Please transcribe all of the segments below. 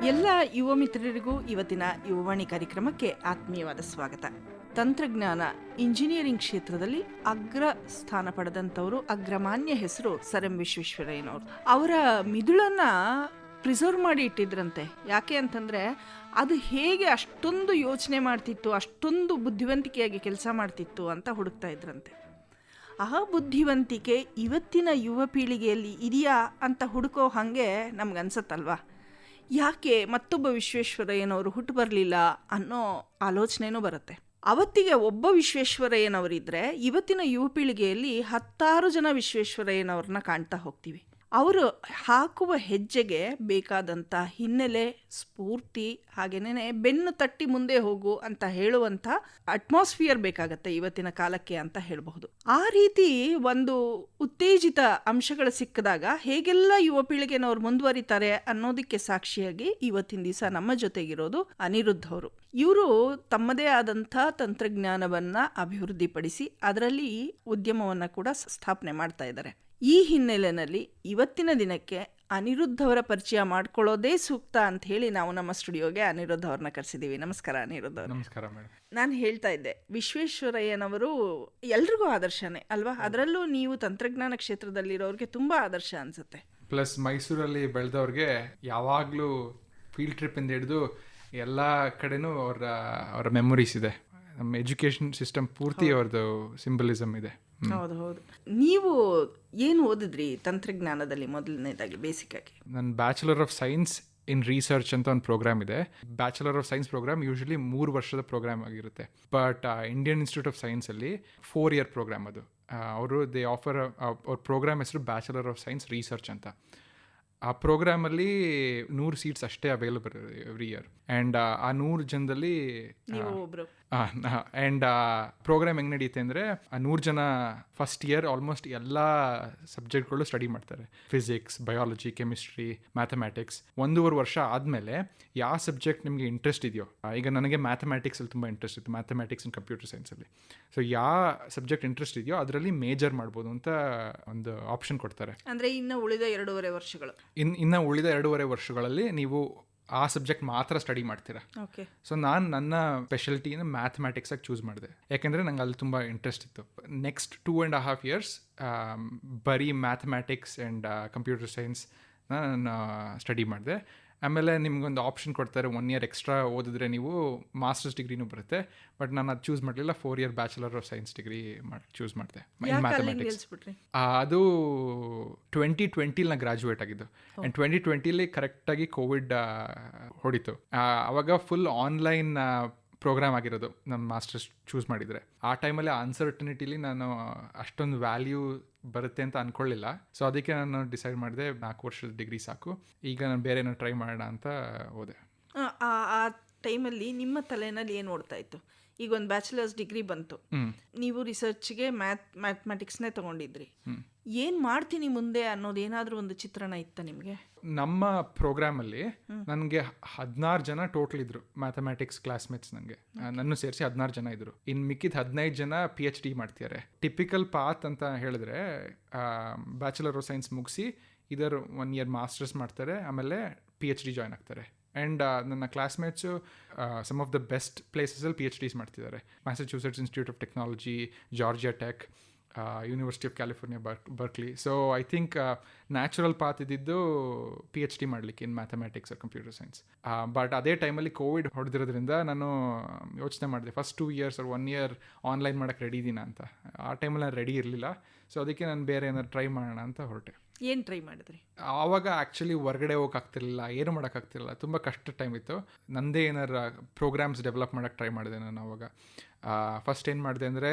ಎಲ್ಲ ಯುವ ಮಿತ್ರರಿಗೂ ಇವತ್ತಿನ ಯುವವಾಣಿ ಕಾರ್ಯಕ್ರಮಕ್ಕೆ ಆತ್ಮೀಯವಾದ ಸ್ವಾಗತ. ತಂತ್ರಜ್ಞಾನ ಇಂಜಿನಿಯರಿಂಗ್ ಕ್ಷೇತ್ರದಲ್ಲಿ ಅಗ್ರ ಸ್ಥಾನ ಪಡೆದಂಥವರು, ಅಗ್ರಮಾನ್ಯ ಹೆಸರು ಸರ್ ಎಂ ವಿಶ್ವೇಶ್ವರಯ್ಯನವರು. ಅವರ ಮಿದುಳನ್ನ ಪ್ರಿಸರ್ವ್ ಮಾಡಿ ಇಟ್ಟಿದ್ರಂತೆ. ಯಾಕೆ ಅಂತಂದರೆ ಅದು ಹೇಗೆ ಅಷ್ಟೊಂದು ಯೋಚನೆ ಮಾಡ್ತಿತ್ತು, ಅಷ್ಟೊಂದು ಬುದ್ಧಿವಂತಿಕೆಯಾಗಿ ಕೆಲಸ ಮಾಡ್ತಿತ್ತು ಅಂತ ಹುಡುಕ್ತಾ ಇದ್ರಂತೆ. ಆ ಬುದ್ಧಿವಂತಿಕೆ ಇವತ್ತಿನ ಯುವ ಪೀಳಿಗೆಯಲ್ಲಿ ಇದೆಯಾ ಅಂತ ಹುಡುಕೋ ಹಾಗೆ ನಮ್ಗನ್ಸತ್ತಲ್ವಾ? ಯಾಕೆ ಮತ್ತೊಬ್ಬ ವಿಶ್ವೇಶ್ವರಯ್ಯನವರು ಹುಟ್ಟು ಬರಲಿಲ್ಲ ಅನ್ನೋ ಆಲೋಚನೆನೂ ಬರುತ್ತೆ. ಅವತ್ತಿಗೆ ಒಬ್ಬ ವಿಶ್ವೇಶ್ವರಯ್ಯನವರಿದ್ದರೆ ಇವತ್ತಿನ ಯುವ ಪೀಳಿಗೆಯಲ್ಲಿ 10 ಜನ ವಿಶ್ವೇಶ್ವರಯ್ಯನವ್ರನ್ನ ಕಾಣ್ತಾ ಹೋಗ್ತೀವಿ. ಅವರು ಹಾಕುವ ಹೆಜ್ಜೆಗೆ ಬೇಕಾದಂಥ ಹಿನ್ನೆಲೆ, ಸ್ಫೂರ್ತಿ, ಹಾಗೇನೇ ಬೆನ್ನು ತಟ್ಟಿ ಮುಂದೆ ಹೋಗು ಅಂತ ಹೇಳುವಂಥ ಅಟ್ಮಾಸ್ಫಿಯರ್ ಬೇಕಾಗತ್ತೆ ಇವತ್ತಿನ ಕಾಲಕ್ಕೆ ಅಂತ ಹೇಳಬಹುದು. ಆ ರೀತಿ ಒಂದು ಉತ್ತೇಜಿತ ಅಂಶಗಳು ಸಿಕ್ಕಿದಾಗ ಹೇಗೆಲ್ಲ ಯುವ ಪೀಳಿಗೆನವ್ರು ಮುಂದುವರಿತಾರೆ ಅನ್ನೋದಕ್ಕೆ ಸಾಕ್ಷಿಯಾಗಿ ಇವತ್ತಿನ ದಿವಸ ನಮ್ಮ ಜೊತೆಗಿರೋದು ಅನಿರುದ್ಧ್ ಅವರು. ಇವರು ತಮ್ಮದೇ ಆದಂಥ ತಂತ್ರಜ್ಞಾನವನ್ನು ಅಭಿವೃದ್ಧಿಪಡಿಸಿ ಅದರಲ್ಲಿ ಉದ್ಯಮವನ್ನು ಕೂಡ ಸ್ಥಾಪನೆ ಮಾಡ್ತಾ ಇದ್ದಾರೆ. ಈ ಹಿನ್ನೆಲೆಯಲ್ಲಿ ಇವತ್ತಿನ ದಿನಕ್ಕೆ ಅನಿರುದ್ಧ್ ಅವರ ಪರಿಚಯ ಮಾಡ್ಕೊಳ್ಳೋದೇ ಸೂಕ್ತ ಅಂತ ಹೇಳಿ ನಾವು ನಮ್ಮ ಸ್ಟುಡಿಯೋಗೆ ಅನಿರುದ್ಧ್ ಅವ್ರನ್ನ ಕರೆಸಿದ್ದೀವಿ. ನಮಸ್ಕಾರ ಅನಿರುದ್ಧ್ ಅವರು. ನಮಸ್ಕಾರ ಮೇಡಮ್. ನಾನು ಹೇಳ್ತಾ ಇದ್ದೆ, ವಿಶ್ವೇಶ್ವರಯ್ಯನವರು ಎಲ್ರಿಗೂ ಆದರ್ಶನೇ ಅಲ್ವಾ? ಅದರಲ್ಲೂ ನೀವು ತಂತ್ರಜ್ಞಾನ ಕ್ಷೇತ್ರದಲ್ಲಿರೋರಿಗೆ ತುಂಬ ಆದರ್ಶ ಅನಿಸುತ್ತೆ. ಪ್ಲಸ್ ಮೈಸೂರಲ್ಲಿ ಬೆಳೆದವ್ರಿಗೆ ಯಾವಾಗಲೂ ಫೀಲ್ಡ್ ಟ್ರಿಪ್ಪಿಂದ ಹಿಡಿದು ಎಲ್ಲ ಕಡೆನೂ ಅವರ ಮೆಮೊರೀಸ್ ಇದೆ. ನಮ್ಮ ಎಜುಕೇಷನ್ ಸಿಸ್ಟಮ್ ಪೂರ್ತಿ ಅವ್ರದ್ದು ಸಿಂಬಲಿಸಮ್ ಇದೆ. ಹೌದು ಹೌದು. ನೀವು ಏನು ಓದಿದ್ರಿ ತಂತ್ರಜ್ಞಾನದಲ್ಲಿ? ಮೊದಲನೇದಾಗಿ ಬೇಸಿಕ್ ಆಗಿ ನನ್ನ bachelor of science in research ಅಂತ ಒಂದು ಪ್ರೋಗ್ರಾಮ್ ಇದೆ. Bachelor of science programme usually 3 ವರ್ಷದ ಪ್ರೋಗ್ರಾಮ್ ಆಗಿರುತ್ತೆ. ಬಟ್ ಇಂಡಿಯನ್ ಇನ್ಸ್ಟಿಟ್ಯೂಟ್ ಆಫ್ ಸೈನ್ಸಲ್ಲಿ 4 ಇಯರ್ ಪ್ರೋಗ್ರಾಮ್ ಅದು. ಅವರು ದೇ ಆಫರ್, ಅವ್ರ ಪ್ರೋಗ್ರಾಮ್ ಹೆಸರು ಬ್ಯಾಚುಲರ್ ಆಫ್ ಸೈನ್ಸ್ ರಿಸರ್ಚ್ ಅಂತ. ಆ ಪ್ರೋಗ್ರಾಮಲ್ಲಿ 100 ಸೀಟ್ಸ್ ಅಷ್ಟೇ ಅವೈಲಬಲ್ ಎವ್ರಿ ಇಯರ್. ಆ್ಯಂಡ್ ಆ 100 ಜನದಲ್ಲಿ ಆ್ಯಂಡ್ ಪ್ರೋಗ್ರಾಮ್ ಹೆಂಗೆ ನಡೆಯುತ್ತೆ ಅಂದರೆ, ಆ 100 ಜನ ಫಸ್ಟ್ ಇಯರ್ ಆಲ್ಮೋಸ್ಟ್ ಎಲ್ಲ ಸಬ್ಜೆಕ್ಟ್ಗಳು ಸ್ಟಡಿ ಮಾಡ್ತಾರೆ. Physics, biology, chemistry, mathematics. 1.5 ವರ್ಷ ಆದಮೇಲೆ ಯಾವ ಸಬ್ಜೆಕ್ಟ್ ನಿಮಗೆ ಇಂಟ್ರೆಸ್ಟ್ ಇದೆಯೋ, ಈಗ ನನಗೆ ಮ್ಯಾಥಮ್ಯಾಟಿಕ್ಸಲ್ಲಿ ತುಂಬ ಇಂಟ್ರೆಸ್ಟ್ ಇತ್ತು, ಮ್ಯಾಥಮ್ಯಾಟಿಕ್ಸ್ ಆ್ಯಂಡ್ ಕಂಪ್ಯೂಟರ್ ಸೈನ್ಸಲ್ಲಿ. ಸೊ ಯಾವ ಸಬ್ಜೆಕ್ಟ್ ಇಂಟ್ರೆಸ್ಟ್ ಇದೆಯೋ ಅದರಲ್ಲಿ ಮೇಜರ್ ಮಾಡ್ಬೋದು ಅಂತ ಒಂದು ಆಪ್ಷನ್ ಕೊಡ್ತಾರೆ. ಅಂದರೆ ಇನ್ನು ಉಳಿದ 2.5 ವರ್ಷಗಳು, ಇನ್ನು ಉಳಿದ 2.5 ವರ್ಷಗಳಲ್ಲಿ ನೀವು ಆ ಸಬ್ಜೆಕ್ಟ್ ಮಾತ್ರ ಸ್ಟಡಿ ಮಾಡ್ತೀರಾ. ಸೊ ನಾನು ನನ್ನ ಸ್ಪೆಷಾಲಿಟಿನ ಮ್ಯಾಥಮ್ಯಾಟಿಕ್ಸಾಗಿ ಚೂಸ್ ಮಾಡಿದೆ, ಯಾಕೆಂದರೆ ನಂಗೆ ಅಲ್ಲಿ ತುಂಬ ಇಂಟ್ರೆಸ್ಟ್ ಇತ್ತು. ನೆಕ್ಸ್ಟ್ 2.5 years ಬರೀ ಮ್ಯಾಥಮ್ಯಾಟಿಕ್ಸ್ ಆ್ಯಂಡ್ ಕಂಪ್ಯೂಟರ್ ಸೈನ್ಸ್ ನಾನು ಸ್ಟಡಿ ಮಾಡಿದೆ. ಆಮೇಲೆ ನಿಮ್ಗೊಂದು ಆಪ್ಷನ್ ಕೊಡ್ತಾರೆ, 1 year ಎಕ್ಸ್ಟ್ರಾ ಓದಿದ್ರೆ ನೀವು ಮಾಸ್ಟರ್ಸ್ ಡಿಗ್ರಿನೂ ಬರುತ್ತೆ. ಬಟ್ ನಾನು ಅದು ಚೂಸ್ ಮಾಡಲಿಲ್ಲ, 4 year bachelor of science degree choose ಮಾಡಿದೆ ಮ್ಯಾಥಮ್ಯಾಟಿಕ್ಸ್. ಅದು 2020 ನಾನು ಗ್ರಾಜುಯೇಟ್ ಆಗಿದ್ದು. ಆ್ಯಂಡ್ 2020 ಕರೆಕ್ಟಾಗಿ ಕೋವಿಡ್ ಹೊಡಿತು. ಆವಾಗ ಫುಲ್ ಆನ್ಲೈನ್ ಪ್ರೋಗ್ರಾಮ್ ಆಗಿರೋದು ನನ್ನ ಮಾಸ್ಟರ್ಸ್ ಚೂಸ್ ಮಾಡಿದರೆ. ಆ ಟೈಮಲ್ಲಿ ಅನ್ಸರ್ಟನಿಟಿಲಿ ನಾನು ಅಷ್ಟೊಂದು ವ್ಯಾಲ್ಯೂ ಬರುತ್ತೆ ಅಂತ ಅಂದ್ಕೊಳ್ಳಿಲ್ಲ. ಸೊ ಅದಕ್ಕೆ ನಾನು ಡಿಸೈಡ್ ಮಾಡಿದೆ 4 ವರ್ಷದ ಡಿಗ್ರಿ ಸಾಕು, ಈಗ ನಾನು ಬೇರೆ ಏನೋ ಟ್ರೈ ಮಾಡೋಣ ಅಂತ ಹೋದೆ. ಆ ಟೈಮಲ್ಲಿ ನಿಮ್ಮ ತಲೆನಲ್ಲಿ ಏನು ಓಡ್ತಾ ಇತ್ತು? ಈಗ ಒಂದು ಬ್ಯಾಚುಲರ್ಸ್ ಡಿಗ್ರಿ ಬಂತು, ನೀವು ರಿಸರ್ಚ್ಗೆ ಮ್ಯಾಥಮ್ಯಾಟಿಕ್ಸ್ನೇ ತೊಗೊಂಡಿದ್ರಿ. ಏನು ಮಾಡ್ತೀನಿ ಮುಂದೆ ಅನ್ನೋದು ಏನಾದರೂ ಒಂದು ಚಿತ್ರಣ ಇತ್ತ ನಿಮಗೆ? ನಮ್ಮ ಪ್ರೋಗ್ರಾಮಲ್ಲಿ ನನಗೆ 16 ಜನ ಟೋಟಲ್ ಇದ್ರು ಮ್ಯಾಥಮ್ಯಾಟಿಕ್ಸ್ ಕ್ಲಾಸ್ಮೇಟ್ಸ್. ನನಗೆ ನನ್ನ ಸೇರಿಸಿ 16 ಜನ ಇದ್ರು. ಇನ್ನು ಮಿಕ್ಕಿದ 15 ಜನ PhD ಮಾಡ್ತಿದ್ದಾರೆ. ಟಿಪಿಕಲ್ ಪಾತ್ ಅಂತ ಹೇಳಿದ್ರೆ ಬ್ಯಾಚುಲರ್ ಆಫ್ ಸೈನ್ಸ್ ಮುಗಿಸಿ ಇದರ 1 year ಮಾಸ್ಟರ್ಸ್ ಮಾಡ್ತಾರೆ, ಆಮೇಲೆ PhD ಜಾಯ್ನ್ ಆಗ್ತಾರೆ. ಆ್ಯಂಡ್ ನನ್ನ classmates some of the best ಪ್ಲೇಸಸಲ್ಲಿ PhDs ಮಾಡ್ತಿದ್ದಾರೆ. Massachusetts institute of technology, Georgia tech, university of California Berkeley. So I think natural path ಇದ್ದಿದ್ದು PhD ಮಾಡಲಿಕ್ಕೆ in mathematics or computer science. But ಅದೇ ಟೈಮಲ್ಲಿ Covid ಹೊಡೆದಿರೋದ್ರಿಂದ ನಾನು ಯೋಚನೆ ಮಾಡಿದೆ, first 2 years or 1 year online ಮಾಡೋಕ್ಕೆ ರೆಡಿ ಇದ್ದೀನ ಅಂತ. ಆ ಟೈಮಲ್ಲಿ ನಾನು ರೆಡಿ ಇರಲಿಲ್ಲ. ಸೊ ಅದಕ್ಕೆ ನಾನು ಬೇರೆ ಏನಾದ್ರು ಟ್ರೈ ಮಾಡೋಣ ಅಂತ ಹೊರಟೆ. ಏನು ಟ್ರೈ ಮಾಡಿದ್ರಿ? ಆವಾಗ ಆ್ಯಕ್ಚುಲಿ ಹೊರಗಡೆ ಹೋಗೋಕ್ಕಾಗ್ತಿರ್ಲಿಲ್ಲ, ಏನು ಮಾಡೋಕ್ಕಾಗ್ತಿರಲಿಲ್ಲ, ತುಂಬ ಕಷ್ಟ ಟೈಮ್ ಇತ್ತು. ನನ್ನದೇ ಏನಾರು ಪ್ರೋಗ್ರಾಮ್ಸ್ ಡೆವಲಪ್ ಮಾಡೋಕ್ಕೆ ಟ್ರೈ ಮಾಡಿದೆ ನಾನು ಆವಾಗ. ಫಸ್ಟ್ ಏನು ಮಾಡಿದೆ ಅಂದರೆ,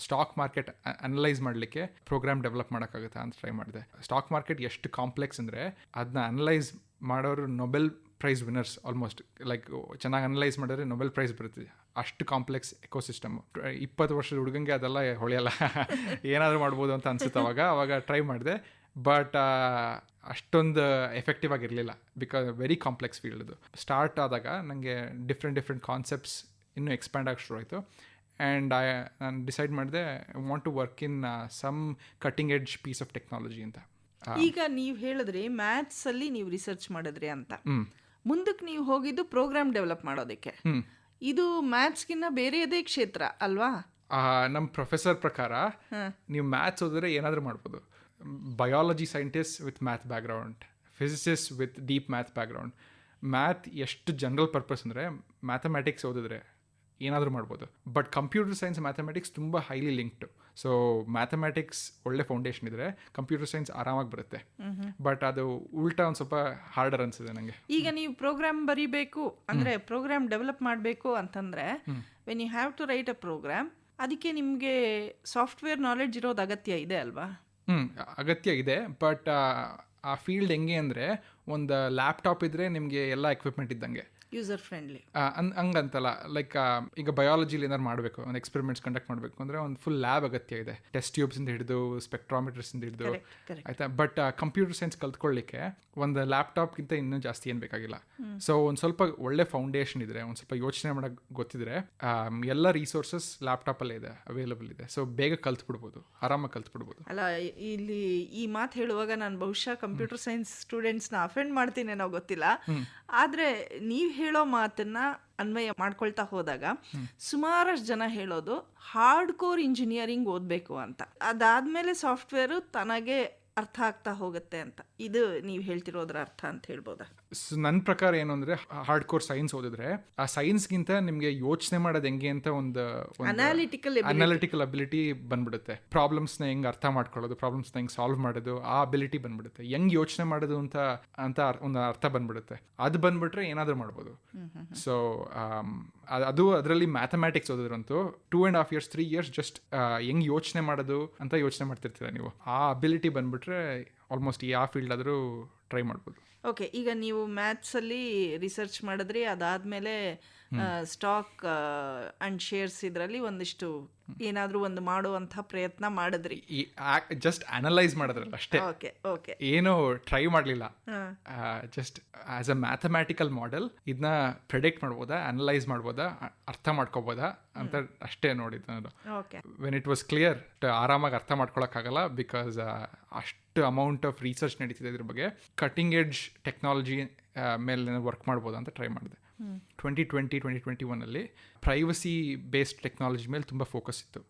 ಸ್ಟಾಕ್ ಮಾರ್ಕೆಟ್ ಅನಲೈಸ್ ಮಾಡಲಿಕ್ಕೆ ಪ್ರೋಗ್ರಾಮ್ ಡೆವಲಪ್ ಮಾಡೋಕ್ಕಾಗುತ್ತಾ ಅಂತ ಟ್ರೈ ಮಾಡಿದೆ. ಸ್ಟಾಕ್ ಮಾರ್ಕೆಟ್ ಎಷ್ಟು ಕಾಂಪ್ಲೆಕ್ಸ್ ಅಂದರೆ ಅದನ್ನ ಅನಲೈಸ್ ಮಾಡೋರು Nobel prize winners almost. Like ಚೆನ್ನಾಗಿ ಅನಲೈಸ್ ಮಾಡಿದ್ರೆ ನೊಬೆಲ್ ಪ್ರೈಸ್ ಬರುತ್ತೆ, ಅಷ್ಟು ಕಾಂಪ್ಲೆಕ್ಸ್ ಎಕೋಸಿಸ್ಟಮು. 20 ವರ್ಷದ ಹುಡುಗಂಗೆ ಅದೆಲ್ಲ ಹೊಳೆಯಲ್ಲ, ಏನಾದರೂ ಮಾಡ್ಬೋದು ಅಂತ ಅನ್ಸುತ್ತೆ. ಅವಾಗ ಟ್ರೈ ಮಾಡಿದೆ. ಬಟ್ ಅಷ್ಟೊಂದು ಎಫೆಕ್ಟಿವ್ ಆಗಿರಲಿಲ್ಲ, ಬಿಕಾಸ್ ವೆರಿ ಕಾಂಪ್ಲೆಕ್ಸ್ ಫೀಲ್ಡ್ ಅದು. ಸ್ಟಾರ್ಟ್ ಆದಾಗ ನನಗೆ ಡಿಫ್ರೆಂಟ್ ಕಾನ್ಸೆಪ್ಟ್ಸ್ ಇನ್ನೂ ಎಕ್ಸ್ಪ್ಯಾಂಡ್ ಆಗಿ ಶುರು ಆಯಿತು. ಆ್ಯಂಡ್ ನಾನು ಡಿಸೈಡ್ ಮಾಡಿದೆ, I want to work in some cutting edge piece of technology ಅಂತ. ಈಗ ನೀವು ಹೇಳಿದ್ರಿ ಮ್ಯಾಥ್ಸ್ ಅಲ್ಲಿ ನೀವು ರಿಸರ್ಚ್ ಮಾಡಿದ್ರಿ ಅಂತ, ಮುಂದಕ್ಕೆ ನೀವು ಹೋಗಿದ್ದು ಪ್ರೋಗ್ರಾಮ್ ಡೆವಲಪ್ ಮಾಡೋದಕ್ಕೆ. ಇದು ಮ್ಯಾಥ್ಸ್ಗಿನ್ನ ಬೇರೆಯದೇ ಕ್ಷೇತ್ರ ಅಲ್ವಾ? ನಮ್ಮ ಪ್ರೊಫೆಸರ್ ಪ್ರಕಾರ ನೀವು ಮ್ಯಾಥ್ಸ್ ಓದಿದ್ರೆ ಏನಾದರೂ ಮಾಡ್ಬೋದು. Biology scientist with math background, physicist with deep math background. Math ಎಷ್ಟು ಜನರಲ್ ಪರ್ಪಸ್ ಅಂದರೆ ಮ್ಯಾಥಮೆಟಿಕ್ಸ್ ಓದಿದ್ರೆ ಏನಾದರೂ ಮಾಡ್ಬೋದು. ಬಟ್ ಕಂಪ್ಯೂಟರ್ ಸೈನ್ಸ್ ಮ್ಯಾಥಮೆಟಿಕ್ಸ್ ತುಂಬ ಹೈಲಿ ಲಿಂಕ್ಡ್. ಸೊ ಮ್ಯಾಥಮೆಟಿಕ್ಸ್ ಒಳ್ಳೆ ಫೌಂಡೇಶನ್ ಇದ್ದರೆ ಕಂಪ್ಯೂಟರ್ ಸೈನ್ಸ್ ಆರಾಮಾಗಿ ಬರುತ್ತೆ. ಬಟ್ ಅದು ಉಲ್ಟಾ ಒಂದು ಸ್ವಲ್ಪ ಹಾರ್ಡರ್ ಅನಿಸಿದೆ ನನಗೆ. ಈಗ ನೀವು ಪ್ರೋಗ್ರಾಮ್ ಬರೀಬೇಕು ಅಂದರೆ, ಪ್ರೋಗ್ರಾಮ್ ಡೆವಲಪ್ ಮಾಡಬೇಕು ಅಂತಂದರೆ, when you have to write a program, ಅದಕ್ಕೆ ನಿಮಗೆ ಸಾಫ್ಟ್ವೇರ್ ನಾಲೆಡ್ಜ್ ಇರೋದು ಅಗತ್ಯ ಇದೆ ಅಲ್ವಾ? ಅಗತ್ಯ ಇದೆ. ಬಟ್ ಆ ಫೀಲ್ಡ್ ಹೆಂಗೆ ಅಂದರೆ, ಒಂದು ಲ್ಯಾಪ್ಟಾಪ್ ಇದ್ದರೆ ನಿಮಗೆ ಎಲ್ಲ ಎಕ್ವಿಪ್ಮೆಂಟ್ ಇದ್ದಂಗೆ, ಯೂಸರ್ ಫ್ರೆಂಡ್ಲಿ ಹಂಗಂತಲ್ಲ. ಲೈಕ್ ಈಗ ಬಯಾಲಜಿಲಿ ಏನಾದ್ರು ಮಾಡಬೇಕು, ಒಂದು ಎಕ್ಸ್ಪೆರಿಮೆಂಟ್ಸ್ ಕಂಡಕ್ಟ್ ಮಾಡಬೇಕು ಅಂದರೆ ಒಂದು ಫುಲ್ ಲ್ಯಾಬ್ ಅಗತ್ಯ ಇದೆ, ಟೆಸ್ಟ್ ಟ್ಯೂಬ್ಸಿಂದ ಹಿಡಿದು ಸ್ಪೆಕ್ಟ್ರಾಮೀಟರ್ಸಿಂದ ಹಿಡಿದು, ಆಯಿತಾ. ಬಟ್ ಕಂಪ್ಯೂಟರ್ ಸೈನ್ಸ್ ಕಲ್ತ್ಕೊಳ್ಳಿಕ್ಕೆ ಒಂದು ಲ್ಯಾಪ್ಟಾಪ್ಗಿಂತ ಇನ್ನೂ ಜಾಸ್ತಿ ಏನು ಬೇಕಾಗಿಲ್ಲ. ಸೊ ಒಂದು ಸ್ವಲ್ಪ ಒಳ್ಳೆ ಫೌಂಡೇಶನ್ ಇದ್ದರೆ, ಒಂದು ಸ್ವಲ್ಪ ಯೋಚನೆ ಮಾಡೋಕ್ಕೆ ಗೊತ್ತಿದ್ರೆ, ಎಲ್ಲ ರಿಸೋರ್ಸಸ್ ಲ್ಯಾಪ್ಟಾಪಲ್ಲೇ ಇದೆ, ಅವೈಲಬಲ್ ಇದೆ. ಸೊ ಬೇಗ ಕಲ್ತ್ಬಿಡ್ಬೋದು, ಆರಾಮಾಗಿ ಕಲ್ತ್ಬಿಡ್ಬೋದು. ಅಲ್ಲ, ಇಲ್ಲಿ ಈ ಮಾತು ಹೇಳುವಾಗ ನಾನು ಬಹುಶಃ ಕಂಪ್ಯೂಟರ್ ಸೈನ್ಸ್ ಸ್ಟೂಡೆಂಟ್ಸ್ನ ಅಫೆಂಡ್ ಮಾಡ್ತೀನೇನೋ ಗೊತ್ತಿಲ್ಲ, ಆದರೆ ನೀವು ಹೇಳೋ ಮಾತನ್ನ ಅನ್ವಯ ಮಾಡ್ಕೊಳ್ತಾ ಹೋದಾಗ ಸುಮಾರಷ್ಟು ಜನ ಹೇಳೋದು ಹಾರ್ಡ್ ಕೋರ್ ಇಂಜಿನಿಯರಿಂಗ್ ಓದಬೇಕು ಅಂತ, ಅದಾದ್ಮೇಲೆ ಸಾಫ್ಟ್ವೇರು ತನಗೆ ಅರ್ಥ ಆಗ್ತಾ ಹೋಗುತ್ತೆ ಅಂತ. ಇದು ನೀವು ಹೇಳ್ತಿರೋದ್ರ ಅರ್ಥ ಅಂತ ಹೇಳ್ಬೋದಾ? ನನ್ನ ಪ್ರಕಾರ ಏನು ಅಂದರೆ, ಹಾರ್ಡ್ ಕೋರ್ ಸೈನ್ಸ್ ಓದಿದ್ರೆ ಆ ಸೈನ್ಸ್ಗಿಂತ ನಿಮಗೆ ಯೋಚನೆ ಮಾಡೋದು ಹೆಂಗೆ ಅಂತ ಒಂದು ಅನಾಲಿಟಿಕಲ್ ಅಬಿಲಿಟಿ ಬಂದ್ಬಿಡುತ್ತೆ. ಪ್ರಾಬ್ಲಮ್ಸ್ನ ಹೆಂಗೆ ಅರ್ಥ ಮಾಡ್ಕೊಳ್ಳೋದು, ಪ್ರಾಬ್ಲಮ್ಸ್ನ ಹೆಂಗೆ ಸಾಲ್ವ್ ಮಾಡೋದು, ಆ ಅಬಿಲಿಟಿ ಬಂದ್ಬಿಡುತ್ತೆ. ಹೆಂಗೆ ಯೋಚನೆ ಮಾಡೋದು ಅಂತ ಒಂದು ಅರ್ಥ ಬಂದ್ಬಿಡುತ್ತೆ. ಅದು ಬಂದ್ಬಿಟ್ರೆ ಏನಾದರೂ ಮಾಡ್ಬೋದು. ಸೊ ಅದು ಅದರಲ್ಲಿ ಮ್ಯಾಥಮ್ಯಾಟಿಕ್ಸ್ ಓದಿದ್ರಂತೂ 2.5 years 3 years ಜಸ್ಟ್ ಹೆಂಗೆ ಯೋಚನೆ ಮಾಡೋದು ಅಂತ ಯೋಚನೆ ಮಾಡ್ತಿರ್ತೀರ ನೀವು. ಆ ಅಬಿಲಿಟಿ ಬಂದ್ಬಿಟ್ರೆ ಆಲ್ಮೋಸ್ಟ್ ಯಾವ ಫೀಲ್ಡ್ ಆದರೂ ಟ್ರೈ ಮಾಡ್ಬೋದು. ಓಕೆ, ಈಗ ನೀವು ಮ್ಯಾಥ್ಸಲ್ಲಿ ರಿಸರ್ಚ್ ಮಾಡಿದ್ರಿ, ಅದಾದಮೇಲೆ ಸ್ಟಾಕ್ ಆ್ಯಂಡ್ ಶೇರ್ಸ್ ಇದರಲ್ಲಿ ಒಂದಿಷ್ಟು ಏನಾದರೂ ಒಂದು ಮಾಡುವಂಥ ಪ್ರಯತ್ನ ಮಾಡಿದ್ರಿ. ಜಸ್ಟ್ ಅನಲೈಸ್ ಮಾಡಿದ್ರಲ್ಲ ಅಷ್ಟೇ. ಓಕೆ ಓಕೆ, ಏನೋ ಟ್ರೈ ಮಾಡಲಿಲ್ಲ. Just as a mathematical model ಇದನ್ನ ಪ್ರೆಡಿಕ್ಟ್ ಮಾಡ್ಬೋದಾ, ಅನಲೈಸ್ ಮಾಡ್ಬೋದಾ, ಅರ್ಥ ಮಾಡ್ಕೋಬೋದಾ ಅಂತ ಅಷ್ಟೇ ನೋಡಿದ್ದು ನಾನು. ವೆನ್ ಇಟ್ ವಾಸ್ ಕ್ಲಿಯರ್, ಆರಾಮಾಗಿ ಅರ್ಥ ಮಾಡ್ಕೊಳಕ್ಕಾಗಲ್ಲ, ಬಿಕಾಸ್ ಅಷ್ಟು ಅಮೌಂಟ್ ಆಫ್ ರಿಸರ್ಚ್ ನಡೀತಿದೆ ಇದ್ರ ಬಗ್ಗೆ. ಕಟಿಂಗ್ ಎಡ್ಜ್ ಟೆಕ್ನಾಲಜಿ ಮೇಲೆ ವರ್ಕ್ ಮಾಡ್ಬೋದು ಅಂತ ಟ್ರೈ ಮಾಡಿದೆ. 2020-2021 ಪ್ರೈವಸಿ ಬೇಸ್ಡ್ ಟೆಕ್ನಾಲಜಿ ಮೇಲೆ ತುಂಬ ಫೋಕಸ್ ಇತ್ತು.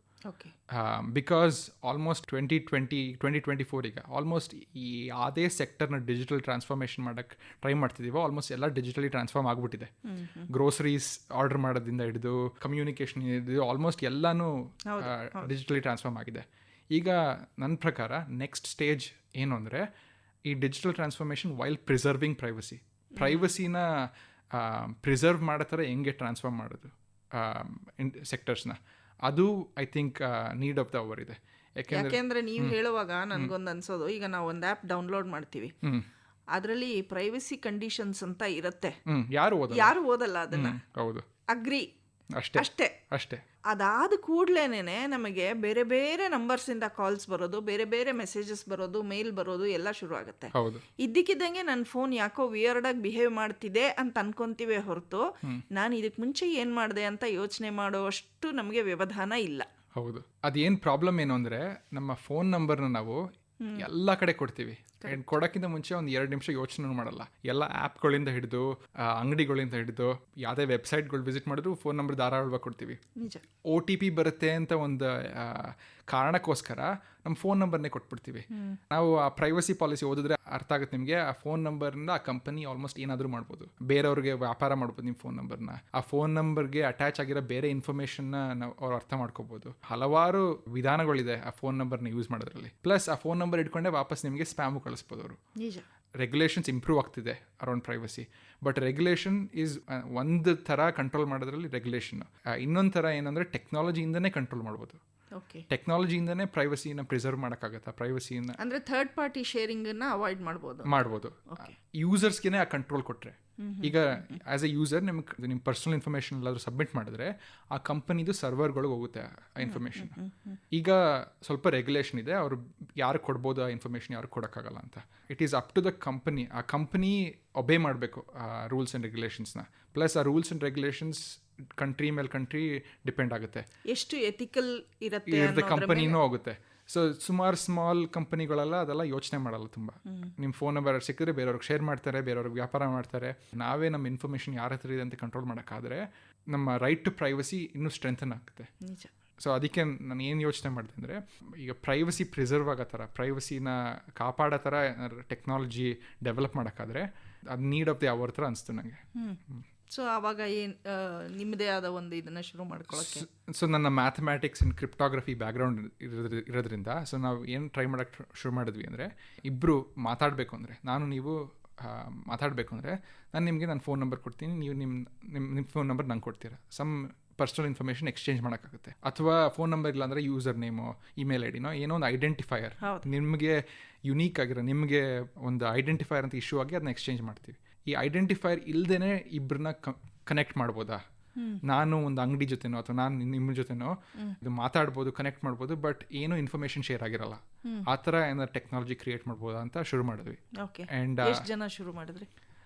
ಬಿಕಾಸ್ ಆಲ್ಮೋಸ್ಟ್ 2024 ಈಗ ಆಲ್ಮೋಸ್ಟ್ ಈ ಯಾವುದೇ ಸೆಕ್ಟರ್ನ ಡಿಜಿಟಲ್ ಟ್ರಾನ್ಸ್ಫಾರ್ಮೇಷನ್ ಮಾಡೋಕ್ಕೆ ಟ್ರೈ ಮಾಡ್ತಿದ್ದೀವೋ ಆಲ್ಮೋಸ್ಟ್ ಎಲ್ಲ ಡಿಜಿಟಲಿ ಟ್ರಾನ್ಸ್ಫಾರ್ಮ್ ಆಗಿಬಿಟ್ಟಿದೆ. ಗ್ರೋಸರೀಸ್ ಆರ್ಡರ್ ಮಾಡೋದ್ರಿಂದ ಹಿಡಿದು ಕಮ್ಯುನಿಕೇಷನ್ ಹಿಡಿದು ಆಲ್ಮೋಸ್ಟ್ ಎಲ್ಲನೂ ಡಿಜಿಟಲಿ ಟ್ರಾನ್ಸ್ಫಾರ್ಮ್ ಆಗಿದೆ. ಈಗ ನನ್ನ ಪ್ರಕಾರ ನೆಕ್ಸ್ಟ್ ಸ್ಟೇಜ್ ಏನು ಅಂದರೆ, ಈ ಡಿಜಿಟಲ್ ಟ್ರಾನ್ಸ್ಫಾರ್ಮೇಷನ್ ವೈಲ್ ಪ್ರಿಸರ್ವಿಂಗ್ ಪ್ರೈವಸಿನ ಪ್ರಿಸರ್ವ್ ಮಾಡೋ ಥರ ಹೆಂಗೆ ಟ್ರಾನ್ಸ್ಫಾರ್ಮ್ ಮಾಡೋದು ಸೆಕ್ಟರ್ಸ್ನ, ಅದು I think need of the hour ಇದೆ. ಯಾಕೆಂದರೆ ನೀವು ಹೇಳುವಾಗ ನನಗೊಂದು ಅನ್ಸೋದು, ಈಗ ನಾವು ಒಂದು ಆ್ಯಪ್ ಡೌನ್ಲೋಡ್ ಮಾಡ್ತೀವಿ, ಅದರಲ್ಲಿ ಪ್ರೈವಸಿ ಕಂಡೀಷನ್ಸ್ ಅಂತ ಇರುತ್ತೆ, ಯಾರು ಓದಲ್ಲ ಅದನ್ನು. ಹೌದು, ಅಗ್ರಿ ಅಷ್ಟೇ. ಅದಾದ ಕೂಡಲೇನೆ ನಮಗೆ ಬೇರೆ ಬೇರೆ ನಂಬರ್ಸಿಂದ ಕಾಲ್ಸ್ ಬರೋದು, ಬೇರೆ ಬೇರೆ ಮೆಸೇಜಸ್ ಬರೋದು, ಮೇಲ್ ಬರೋದು ಎಲ್ಲ ಶುರು ಆಗುತ್ತೆ. ಇದ್ದಕ್ಕಿದ್ದಂಗೆ ನನ್ನ ಫೋನ್ ಯಾಕೋ ವಿಯರ್ಡ್ ಆಗಿ ಬಿಹೇವ್ ಮಾಡ್ತಿದೆ ಅಂತ ಅನ್ಕೊಂತೀವಿ ಹೊರತು, ನಾನು ಇದಕ್ಕೆ ಮುಂಚೆ ಏನು ಮಾಡಿದೆ ಅಂತ ಯೋಚನೆ ಮಾಡೋಷ್ಟು ನಮಗೆ ವ್ಯವಧಾನ ಇಲ್ಲ. ಹೌದು, ಅದೇನು ಪ್ರಾಬ್ಲಮ್ ಏನು ಅಂದರೆ, ನಮ್ಮ ಫೋನ್ ನಂಬರ್ನ ನಾವು ಎಲ್ಲ ಕಡೆ ಕೊಡ್ತೀವಿ. ಕೊಡೋಕ್ಕಿಂತ ಮುಂಚೆ ಒಂದು 2 ನಿಮಿಷ ಯೋಚನೆ ಮಾಡಲ್ಲ. ಎಲ್ಲ ಆ್ಯಪ್ಗಳಿಂದ ಹಿಡಿದು ಅಂಗಡಿಗಳಿಂದ ಹಿಡಿದು ಯಾವುದೇ ವೆಬ್ಸೈಟ್ಗಳು ವಿಸಿಟ್ ಮಾಡಿದ್ರು ಫೋನ್ ನಂಬರ್ ಧಾರಾಳವಾಗಿ ಕೊಡ್ತೀವಿ. OTP ಬರುತ್ತೆ ಅಂತ ಒಂದು ಕಾರಣಕ್ಕೋಸ್ಕರ ನಮ್ಮ ಫೋನ್ ನಂಬರ್ನೇ ಕೊಟ್ಬಿಡ್ತೀವಿ. ನಾವು ಆ ಪ್ರೈವಸಿ ಪಾಲಿಸಿ ಓದಿದ್ರೆ ಅರ್ಥ ಆಗುತ್ತೆ ನಿಮಗೆ. ಆ ಫೋನ್ ನಂಬರ್ನ ಆ ಕಂಪನಿ ಆಲ್ಮೋಸ್ಟ್ ಏನಾದರೂ ಮಾಡ್ಬೋದು, ಬೇರೆಯವ್ರಿಗೆ ವ್ಯಾಪಾರ ಮಾಡ್ಬೋದು ನಿಮ್ಮ ಫೋನ್ ನಂಬರ್ನ. ಆ ಫೋನ್ ನಂಬರ್ಗೆ ಅಟ್ಯಾಚ್ ಆಗಿರೋ ಬೇರೆ ಇನ್ಫಾರ್ಮೇಷನ್ನ ನಾವು ಅವ್ರು ಅರ್ಥ ಮಾಡ್ಕೋಬೋದು. ಹಲವಾರು ವಿಧಾನಗಳಿದೆ ಆ ಫೋನ್ ನಂಬರ್ನ ಯೂಸ್ ಮಾಡೋದ್ರಲ್ಲಿ. ಪ್ಲಸ್ ಆ ಫೋನ್ ನಂಬರ್ ಇಟ್ಕೊಂಡೆ ವಾಪಸ್ ನಿಮಗೆ ಸ್ಪ್ಯಾಮು ಕಳಿಸ್ಬೋದು ಅವರು. ರೆಗ್ಯುಲೇಷನ್ಸ್ ಇಂಪ್ರೂವ್ ಆಗ್ತಿದೆ around privacy. But regulation is ಒಂದು ಥರ ಕಂಟ್ರೋಲ್ ಮಾಡೋದ್ರಲ್ಲಿ ರೆಗ್ಯುಲೇಷನ್, ಇನ್ನೊಂದು ಥರ ಏನಂದರೆ ಟೆಕ್ನಾಲಜಿಯಿಂದನೇ ಕಂಟ್ರೋಲ್ ಮಾಡ್ಬೋದು. ಟೆಕ್ನಾಲಜಿಯಿಂದನೇ ಪ್ರೈವಸಿನ ಪ್ರಿಸರ್ವ್ ಮಾಡೋಕ್ಕಾಗತ್ತಾ? ಪ್ರೈವಸಿನ ಅಂದರೆ ಥರ್ಡ್ ಪಾರ್ಟಿ ಶೇರಿಂಗನ್ನು ಅವಾಯ್ಡ್ ಮಾಡ್ಬೋದು. ಯೂಸರ್ಸ್ಗೆ ಆ ಕಂಟ್ರೋಲ್ ಕೊಟ್ಟರೆ. ಈಗ ಆ್ಯಸ್ ಎ ಯೂಸರ್ ನಿಮ್ಮ ಪರ್ಸನಲ್ ಇನ್ಫಾರ್ಮೇಷನ್ ಎಲ್ಲಾದರೂ ಸಬ್ಮಿಟ್ ಮಾಡಿದ್ರೆ ಆ ಕಂಪನಿದು ಸರ್ವರ್ಗಳಿಗೆ ಹೋಗುತ್ತೆ ಆ ಇನ್ಫಾರ್ಮೇಷನ್. ಈಗ ಸ್ವಲ್ಪ ರೆಗ್ಯುಲೇಷನ್ ಇದೆ, ಅವರು ಯಾರು ಕೊಡ್ಬೋದು ಆ ಇನ್ಫಾರ್ಮೇಷನ್, ಯಾರು ಕೊಡೋಕ್ಕಾಗಲ್ಲ ಅಂತ. It is up to the company. ಆ ಕಂಪನಿ ಒಬೇ ಮಾಡಬೇಕು ಆ ರೂಲ್ಸ್ ಆ್ಯಂಡ್ ರೆಗ್ಯುಲೇಷನ್ಸ್ನ. ಪ್ಲಸ್ ಆ ರೂಲ್ಸ್ ಆ್ಯಂಡ್ ರೆಗ್ಯುಲೇಷನ್ಸ್ ಕಂಟ್ರಿ ಮೇಲೆ ಕಂಟ್ರಿ ಡಿಪೆಂಡ್ ಆಗುತ್ತೆ, ಎಷ್ಟು ಎಥಿಕಲ್ ಇರುತ್ತೆ ಕಂಪನಿನೂ ಹೋಗುತ್ತೆ. ಸೊ ಸುಮಾರು ಸ್ಮಾಲ್ ಕಂಪನಿಗಳೆಲ್ಲ ಅದೆಲ್ಲ ಯೋಚನೆ ಮಾಡಲ್ಲ ತುಂಬ. ನಿಮ್ಮ ಫೋನ್ ನಂಬರ್ ಸಿಕ್ಕಿದ್ರೆ ಬೇರೆಯವ್ರಿಗೆ ಶೇರ್ ಮಾಡ್ತಾರೆ, ಬೇರೆಯವ್ರಿಗೆ ವ್ಯಾಪಾರ ಮಾಡ್ತಾರೆ. ನಾವೇ ನಮ್ಮ ಇನ್ಫಾರ್ಮೇಷನ್ ಯಾರ ಹತ್ರ ಇದೆ ಅಂತ ಕಂಟ್ರೋಲ್ ಮಾಡೋಕ್ಕಾದ್ರೆ ನಮ್ಮ ರೈಟ್ ಟು ಪ್ರೈವಸಿ ಇನ್ನೂ ಸ್ಟ್ರೆಂಥನ್ ಆಗುತ್ತೆ. ಸೊ ಅದಕ್ಕೆ ನಾನು ಏನು ಯೋಚನೆ ಮಾಡಿದೆ ಅಂದರೆ, ಈಗ ಪ್ರೈವಸಿ ಪ್ರಿಸರ್ವ್ ಆಗೋ ಥರ, ಪ್ರೈವಸಿನ ಕಾಪಾಡೋ ಥರ ಟೆಕ್ನಾಲಜಿ ಡೆವಲಪ್ ಮಾಡೋಕ್ಕಾದ್ರೆ ಅದು ನೀಡ್ ಆಫ್ ದಿ ಅವರ್ ಥರ ಅನಿಸ್ತು ನನಗೆ. ಸೊ ಆವಾಗ ಏನು ನಿಮ್ಮದೇ ಆದ ಒಂದು ಇದನ್ನು ಶುರು ಮಾಡ್ಕೊಳ್ಳೋಕ್ಕೆ. ಸೊ ನನ್ನ ಮ್ಯಾಥಮ್ಯಾಟಿಕ್ಸ್ ಆ್ಯಂಡ್ ಕ್ರಿಪ್ಟೋಗ್ರಫಿ ಬ್ಯಾಕ್ಗ್ರೌಂಡ್ ಇರೋದ್ರಿಂದ ಸೊ ನಾವು ಏನು ಟ್ರೈ ಮಾಡೋಕ್ಕೆ ಶುರು ಮಾಡಿದ್ವಿ ಅಂದರೆ, ಇಬ್ಬರು ಮಾತಾಡಬೇಕು ಅಂದರೆ, ನೀವು ಮಾತಾಡಬೇಕು ಅಂದರೆ ನಾನು ನಿಮಗೆ ನನ್ನ ಫೋನ್ ನಂಬರ್ ಕೊಡ್ತೀನಿ, ನೀವು ನಿಮ್ಮ ಫೋನ್ ನಂಬರ್ ನಂಗೆ ಕೊಡ್ತೀರಾ. ಸಮ್ ಪರ್ಸನಲ್ ಇನ್ಫಾರ್ಮೇಷನ್ ಎಕ್ಸ್ಚೇಂಜ್ ಮಾಡೋಕ್ಕಾಗುತ್ತೆ. ಅಥವಾ ಫೋನ್ ನಂಬರ್ ಇಲ್ಲ ಅಂದರೆ ಯೂಸರ್ ನೇಮೋ ಇಮೇಲ್ ಐ ಡಿನೋ ಏನೋ ಒಂದು ಐಡೆಂಟಿಫೈಯರ್, ನಿಮಗೆ ಯುನೀಕ್ ಆಗಿರೋ ನಿಮಗೆ ಒಂದು ಐಡೆಂಟಿಫೈಯರ್ ಅಂತ ಇಶ್ಯೂ ಆಗಿ ಅದನ್ನ ಎಕ್ಸ್ಚೇಂಜ್ ಮಾಡ್ತೀವಿ. ಈ ಐಡೆಂಟಿಫೈಯರ್ ಇಲ್ಲದೇ ಇಬ್ಬರನ್ನ ಕನೆಕ್ಟ್ ಮಾಡ್ಬೋದಾ? ನಾನು ಒಂದು ಅಂಗಡಿ ಜೊತೆನೋ ಅಥವಾ ನಾನು ನಿಮ್ಮ ಜೊತೆನೋ ಇದು ಮಾತಾಡ್ಬೋದು, ಕನೆಕ್ಟ್ ಮಾಡ್ಬೋದು, ಬಟ್ ಏನೂ ಇನ್ಫಾರ್ಮೇಷನ್ ಶೇರ್ ಆಗಿರಲ್ಲ. ಆ ಥರ ಏನಾದ್ರು ಟೆಕ್ನಾಲಜಿ ಕ್ರಿಯೇಟ್ ಮಾಡ್ಬೋದಾ ಅಂತ ಶುರು ಮಾಡಿದ್ವಿ. ಆ್ಯಂಡ್ ಎಷ್ಟು ಜನ ಶುರು ಮಾಡಿದ್ರಿ?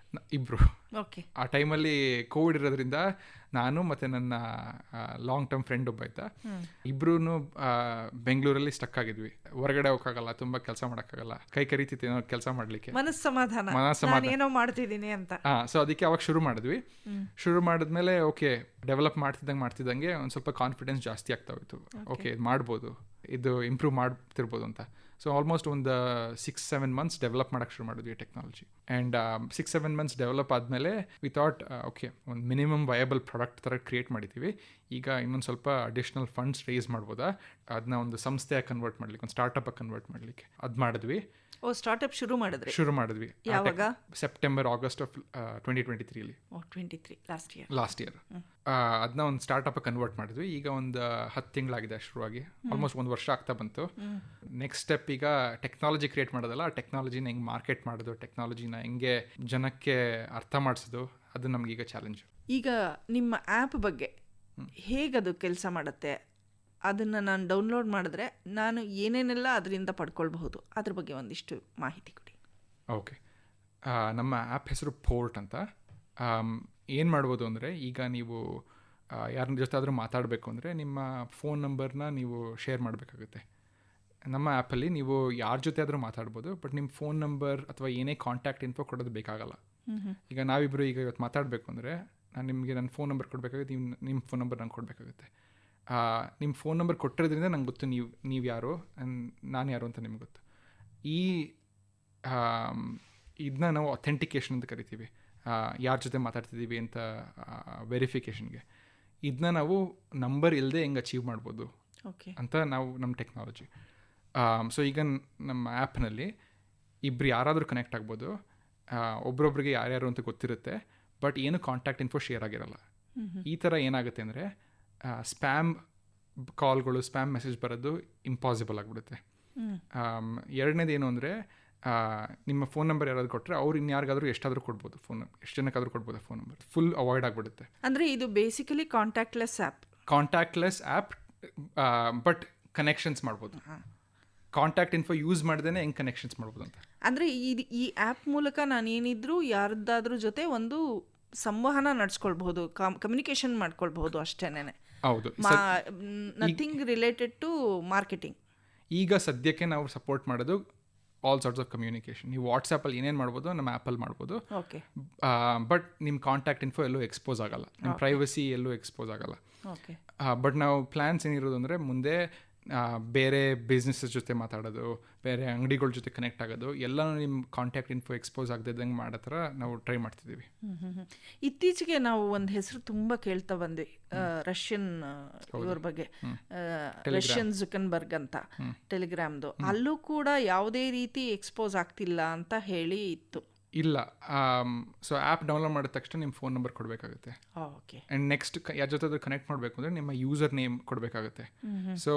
ಇಬ್ರು. ಆ ಟೈಮಲ್ಲಿ ಕೋವಿಡ್ ಇರೋದ್ರಿಂದ ನಾನು ಮತ್ತು ನನ್ನ ಲಾಂಗ್ ಟರ್ಮ್ ಫ್ರೆಂಡ್ ಒಬ್ಬ ಇದ್ದ, ಇಬ್ರು ಬೆಂಗಳೂರಲ್ಲಿ ಸ್ಟಕ್ ಆಗಿದ್ವಿ. ಹೊರಗಡೆ ಹೋಗಕ್ಕಾಗಲ್ಲ, ತುಂಬ ಕೆಲಸ ಮಾಡೋಕ್ಕಾಗಲ್ಲ, ಕೈ ಕರೀತಿತ್ತು ಏನೋ ಕೆಲಸ ಮಾಡಲಿಕ್ಕೆ, ಮನಸ್ಸಮಾಧಾನ ಏನೋ ಮಾಡ್ತಿದ್ದೀನಿ ಅಂತ. ಸೊ ಅದಕ್ಕೆ ಅವಾಗ ಶುರು ಮಾಡಿದ್ವಿ. ಶುರು ಮಾಡಿದ್ಮೇಲೆ ಓಕೆ ಡೆವಲಪ್ ಮಾಡ್ತಿದ್ದಂಗೆ ಒಂದು ಸ್ವಲ್ಪ ಕಾನ್ಫಿಡೆನ್ಸ್ ಜಾಸ್ತಿ ಆಗ್ತಾ ಹೋಯ್ತು. ಓಕೆ ಇದು ಮಾಡ್ಬೋದು, ಇದು ಇಂಪ್ರೂವ್ ಮಾಡ್ತಿರ್ಬೋದು ಅಂತ. ಸೊ ಆಲ್ಮೋಸ್ಟ್ ಒಂದು 6-7 months ಡೆವಲಪ್ ಮಾಡೋಕ್ಕೆ ಶುರು ಮಾಡಿದ್ವಿ ಟೆಕ್ನಾಲಜಿ. ಆ್ಯಂಡ್ 6-7 months ಡೆವಲಪ್ ಆದಮೇಲೆ ವಿ ಥಾಟ್ ಓಕೆ ಒಂದು ಮಿನಿಮಮ್ ವಯಬಲ್ ಪ್ರಾಡಕ್ಟ್ ಥರ ಕ್ರಿಯೇಟ್ ಮಾಡಿದ್ದೀವಿ. ಈಗ ಇನ್ನೊಂದು ಸ್ವಲ್ಪ ಅಡಿಷ್ನಲ್ ಫಂಡ್ಸ್ ರೇಸ್ ಮಾಡ್ಬೋದಾ, ಅದನ್ನ ಒಂದು ಸಂಸ್ಥೆಯಾಗಿ ಕನ್ವರ್ಟ್ ಮಾಡ್ಲಿಕ್ಕೆ, ಒಂದು ಸ್ಟಾರ್ಟಪ್ ಕನ್ವರ್ಟ್ ಮಾಡಲಿಕ್ಕೆ ಅದು ಮಾಡಿದ್ವಿ. ಸ್ಟಾರ್ಟಪ್ ಶುರು ಮಾಡಿದ್ವಿ ಯಾವಾಗ? September August of 2023 last year ಅದನ್ನ ಒಂದು ಸ್ಟಾರ್ಟಪ್ ಕನ್ವರ್ಟ್ ಮಾಡಿದ್ವಿ. ಈಗ ಒಂದು 10 ತಿಂಗಳಾಗಿದೆ ಶುರುವಾಗಿ, ಆಲ್ಮೋಸ್ಟ್ 1 ವರ್ಷ ಆಗ್ತಾ ಬಂತು. ನೆಕ್ಸ್ಟ್ ಸ್ಟೆಪ್ ಈಗ ಟೆಕ್ನಾಲಜಿ ಕ್ರಿಯೇಟ್ ಮಾಡೋದಲ್ಲ, ಆ ಟೆಕ್ನಾಲಜಿನ ಹೆಂಗೆ ಮಾರ್ಕೆಟ್ ಮಾಡೋದು, ಟೆಕ್ನಾಲಜಿನ ಹೆಂಗೆ ಜನಕ್ಕೆ ಅರ್ಥ ಮಾಡಿಸೋದು, ಅದು ನಮಗೀಗ ಚಾಲೆಂಜ್. ಈಗ ನಿಮ್ಮ ಆ್ಯಪ್ ಬಗ್ಗೆ ಹೇಗದು ಕೆಲಸ ಮಾಡುತ್ತೆ, ಅದನ್ನು ನಾನು ಡೌನ್ಲೋಡ್ ಮಾಡಿದ್ರೆ ನಾನು ಏನೇನೆಲ್ಲ ಅದರಿಂದ ಪಡ್ಕೊಳ್ಬಹುದು, ಅದ್ರ ಬಗ್ಗೆ ಒಂದಿಷ್ಟು ಮಾಹಿತಿ ಕೊಡಿ. ಓಕೆ, ನಮ್ಮ ಆ್ಯಪ್ ಹೆಸರು ಪೋರ್ಟ್ ಅಂತ. ಏನು ಮಾಡ್ಬೋದು ಅಂದರೆ, ಈಗ ನೀವು ಯಾರ ಜೊತೆ ಆದರೂ ಮಾತಾಡಬೇಕು ಅಂದರೆ ನಿಮ್ಮ ಫೋನ್ ನಂಬರ್ನ ನೀವು ಶೇರ್ ಮಾಡಬೇಕಾಗುತ್ತೆ. ನಮ್ಮ ಆ್ಯಪಲ್ಲಿ ನೀವು ಯಾರ ಜೊತೆ ಆದರೂ ಮಾತಾಡ್ಬೋದು, ಬಟ್ ನಿಮ್ಮ ಫೋನ್ ನಂಬರ್ ಅಥವಾ ಏನೇ ಕಾಂಟ್ಯಾಕ್ಟ್ ಇನ್ಫೋ ಕೊಡೋದು ಬೇಕಾಗಲ್ಲ. ಈಗ ನಾವಿಬ್ಬರು ಈಗ ಇವತ್ತು ಮಾತಾಡಬೇಕು ಅಂದರೆ ನಾನು ನಿಮಗೆ ನನ್ನ ಫೋನ್ ನಂಬರ್ ಕೊಡಬೇಕಾಗುತ್ತೆ, ನಿಮ್ಮ ಫೋನ್ ನಂಬರ್ ನಂಗೆ ಕೊಡಬೇಕಾಗುತ್ತೆ. ನಿಮ್ಮ ಫೋನ್ ನಂಬರ್ ಕೊಟ್ಟಿರೋದ್ರಿಂದ ನಂಗೆ ಗೊತ್ತು ನೀವು ಯಾರು, ನಾನು ಯಾರು ಅಂತ ನಿಮ್ಗೆ ಗೊತ್ತು. ಇದನ್ನ ನಾವು ಅಥೆಂಟಿಕೇಷನ್ ಅಂತ ಕರಿತೀವಿ, ಯಾರ ಜೊತೆ ಮಾತಾಡ್ತಿದ್ದೀವಿ ಅಂತ ವೆರಿಫಿಕೇಷನ್ಗೆ. ಇದನ್ನ ನಾವು ನಂಬರ್ ಇಲ್ಲದೆ ಹೆಂಗೆ ಅಚೀವ್ ಮಾಡ್ಬೋದು ಅಂತ ನಾವು ನಮ್ಮ ಟೆಕ್ನಾಲಜಿ. ಸೊ ಈಗ ನಮ್ಮ ಆ್ಯಪ್ನಲ್ಲಿ ಇಬ್ಬರು ಯಾರಾದರೂ ಕನೆಕ್ಟ್ ಆಗ್ಬೋದು, ಒಬ್ರೊಬ್ರಿಗೆ ಯಾರ್ಯಾರು ಅಂತ ಗೊತ್ತಿರುತ್ತೆ, ಬಟ್ ಏನು ಕಾಂಟ್ಯಾಕ್ಟ್ ಇನ್ಫೋ ಶೇರ್ ಆಗಿರಲ್ಲ. ಈ ಥರ ಏನಾಗುತ್ತೆ ಅಂದರೆ ಸ್ಪ್ಯಾಮ್ ಕಾಲ್ಗಳು, ಸ್ಪ್ಯಾಮ್ ಮೆಸೇಜ್ ಬರೋದು ಇಂಪಾಸಿಬಲ್ ಆಗಿಬಿಡುತ್ತೆ. ಎರಡನೇದು ಏನು ಅಂದರೆ, ನಿಮ್ಮ ಫೋನ್ ನಂಬರ್ ಯಾರಾದ್ರು ಕೊಟ್ಟರೆ ಅವ್ರು ಇನ್ಯಾರಿಗಾದ್ರೂ ಎಷ್ಟಾದರೂ ಕೊಡ್ಬೋದು, ಎಷ್ಟು ಜನಕ್ಕಾದ್ರೂ ಕೊಡ್ಬೋದು ಫೋನ್ ನಂಬರ್, ಫುಲ್ ಅವಾಯ್ಡ್ ಆಗಿಬಿಡುತ್ತೆ. ಅಂದರೆ ಇದು basically contactless app, but connections ಮಾಡ್ಬೋದು. ಕಾಂಟ್ಯಾಕ್ಟ್ ಇನ್ಫೋ ಯೂಸ್ ಮಾಡ್ದೇ ಹೆಂಗೆ ಕನೆಕ್ಷನ್ಸ್ ಮಾಡ್ಬೋದು ಅಂತ. ಅಂದರೆ ಈ ಆ್ಯಪ್ ಮೂಲಕ ನಾನು ಏನಿದ್ರು ಯಾರ್ದಾದ್ರೂ ಜೊತೆ ಒಂದು ಸಂವಹನ ನಡೆಸ್ಕೊಳ್ಬಹುದು, ಕಮ್ಯುನಿಕೇಶನ್ ಮಾಡ್ಕೊಳ್ಬಹುದು ಅಷ್ಟೇನೆ. ಹೌದು, ನಥಿಂಗ್ ರಿಲೇಟೆಡ್ ಟು ಮಾರ್ಕೆಟಿಂಗ್. ಈಗ ಸದ್ಯಕ್ಕೆ ನಾವು ಸಪೋರ್ಟ್ ಮಾಡೋದು ಆಲ್ ಸಾರ್ಟ್ಸ್ ಆಫ್ ಕಮ್ಯುನಿಕೇಶನ್. ನೀವು ವಾಟ್ಸಪ್ಪಲ್ಲಿ ಏನೇನು ಮಾಡ್ಬೋದು ನಮ್ಮ ಆ್ಯಪಲ್ಲಿ ಮಾಡ್ಬೋದು. ಓಕೆ, ಬಟ್ ನಿಮ್ಮ ಕಾಂಟ್ಯಾಕ್ಟ್ ಇನ್ಫೋ ಎಲ್ಲೂ ಎಕ್ಸ್ಪೋಸ್ ಆಗಲ್ಲ, ನಿಮ್ಮ ಪ್ರೈವಸಿ ಎಲ್ಲೂ ಎಕ್ಸ್ಪೋಸ್ ಆಗಲ್ಲ. ಓಕೆ, ಬಟ್ ನಾವು ಪ್ಲ್ಯಾನ್ಸ್ ಏನಿರೋದು ಅಂದರೆ ಮುಂದೆ ಬೇರೆ ಬಿಸ್ನೆಸಸ್ ಜೊತೆ ಮಾತಾಡೋದು, ಬೇರೆ ಅಂಗಡಿಗಳ ಜೊತೆ ಕನೆಕ್ಟ್ ಆಗೋದು, ಎಲ್ಲನೂ ನಿಮ್ಮ ಕಾಂಟ್ಯಾಕ್ಟ್ ಇನ್ಫೋ ಎಕ್ಸ್ಪೋಸ್ ಆಗದಿದ್ದಂಗೆ ಮಾಡೋ ಥರ ನಾವು ಟ್ರೈ ಮಾಡ್ತಿದ್ದೀವಿ. ಇತ್ತೀಚೆಗೆ ನಾವು ಒಂದು ಹೆಸರು ತುಂಬ ಕೇಳ್ತಾ ಬಂದ್ವಿ, ರಷ್ಯನ್ ಇವ್ರ ಬಗ್ಗೆ, ರಷ್ಯನ್ ಜುಕನ್ಬರ್ಗ್ ಅಂತ, ಟೆಲಿಗ್ರಾಮ್ದು. ಅಲ್ಲೂ ಕೂಡ ಯಾವುದೇ ರೀತಿ ಎಕ್ಸ್ಪೋಸ್ ಆಗ್ತಿಲ್ಲ ಅಂತ ಹೇಳಿ ಇತ್ತು. ಇಲ್ಲ, ಸೊ ಆ್ಯಪ್ ಡೌನ್ಲೋಡ್ ಮಾಡಿದ ತಕ್ಷಣ ನಿಮ್ಮ ಫೋನ್ ನಂಬರ್ ಕೊಡಬೇಕಾಗುತ್ತೆ. ಓಕೆ, ಆ್ಯಂಡ್ ನೆಕ್ಸ್ಟ್ ಯಾರ ಜೊತೆ ಕನೆಕ್ಟ್ ಮಾಡಬೇಕು ಅಂದರೆ ನಿಮ್ಮ ಯೂಸರ್ ನೇಮ್ ಕೊಡಬೇಕಾಗುತ್ತೆ. ಸೊ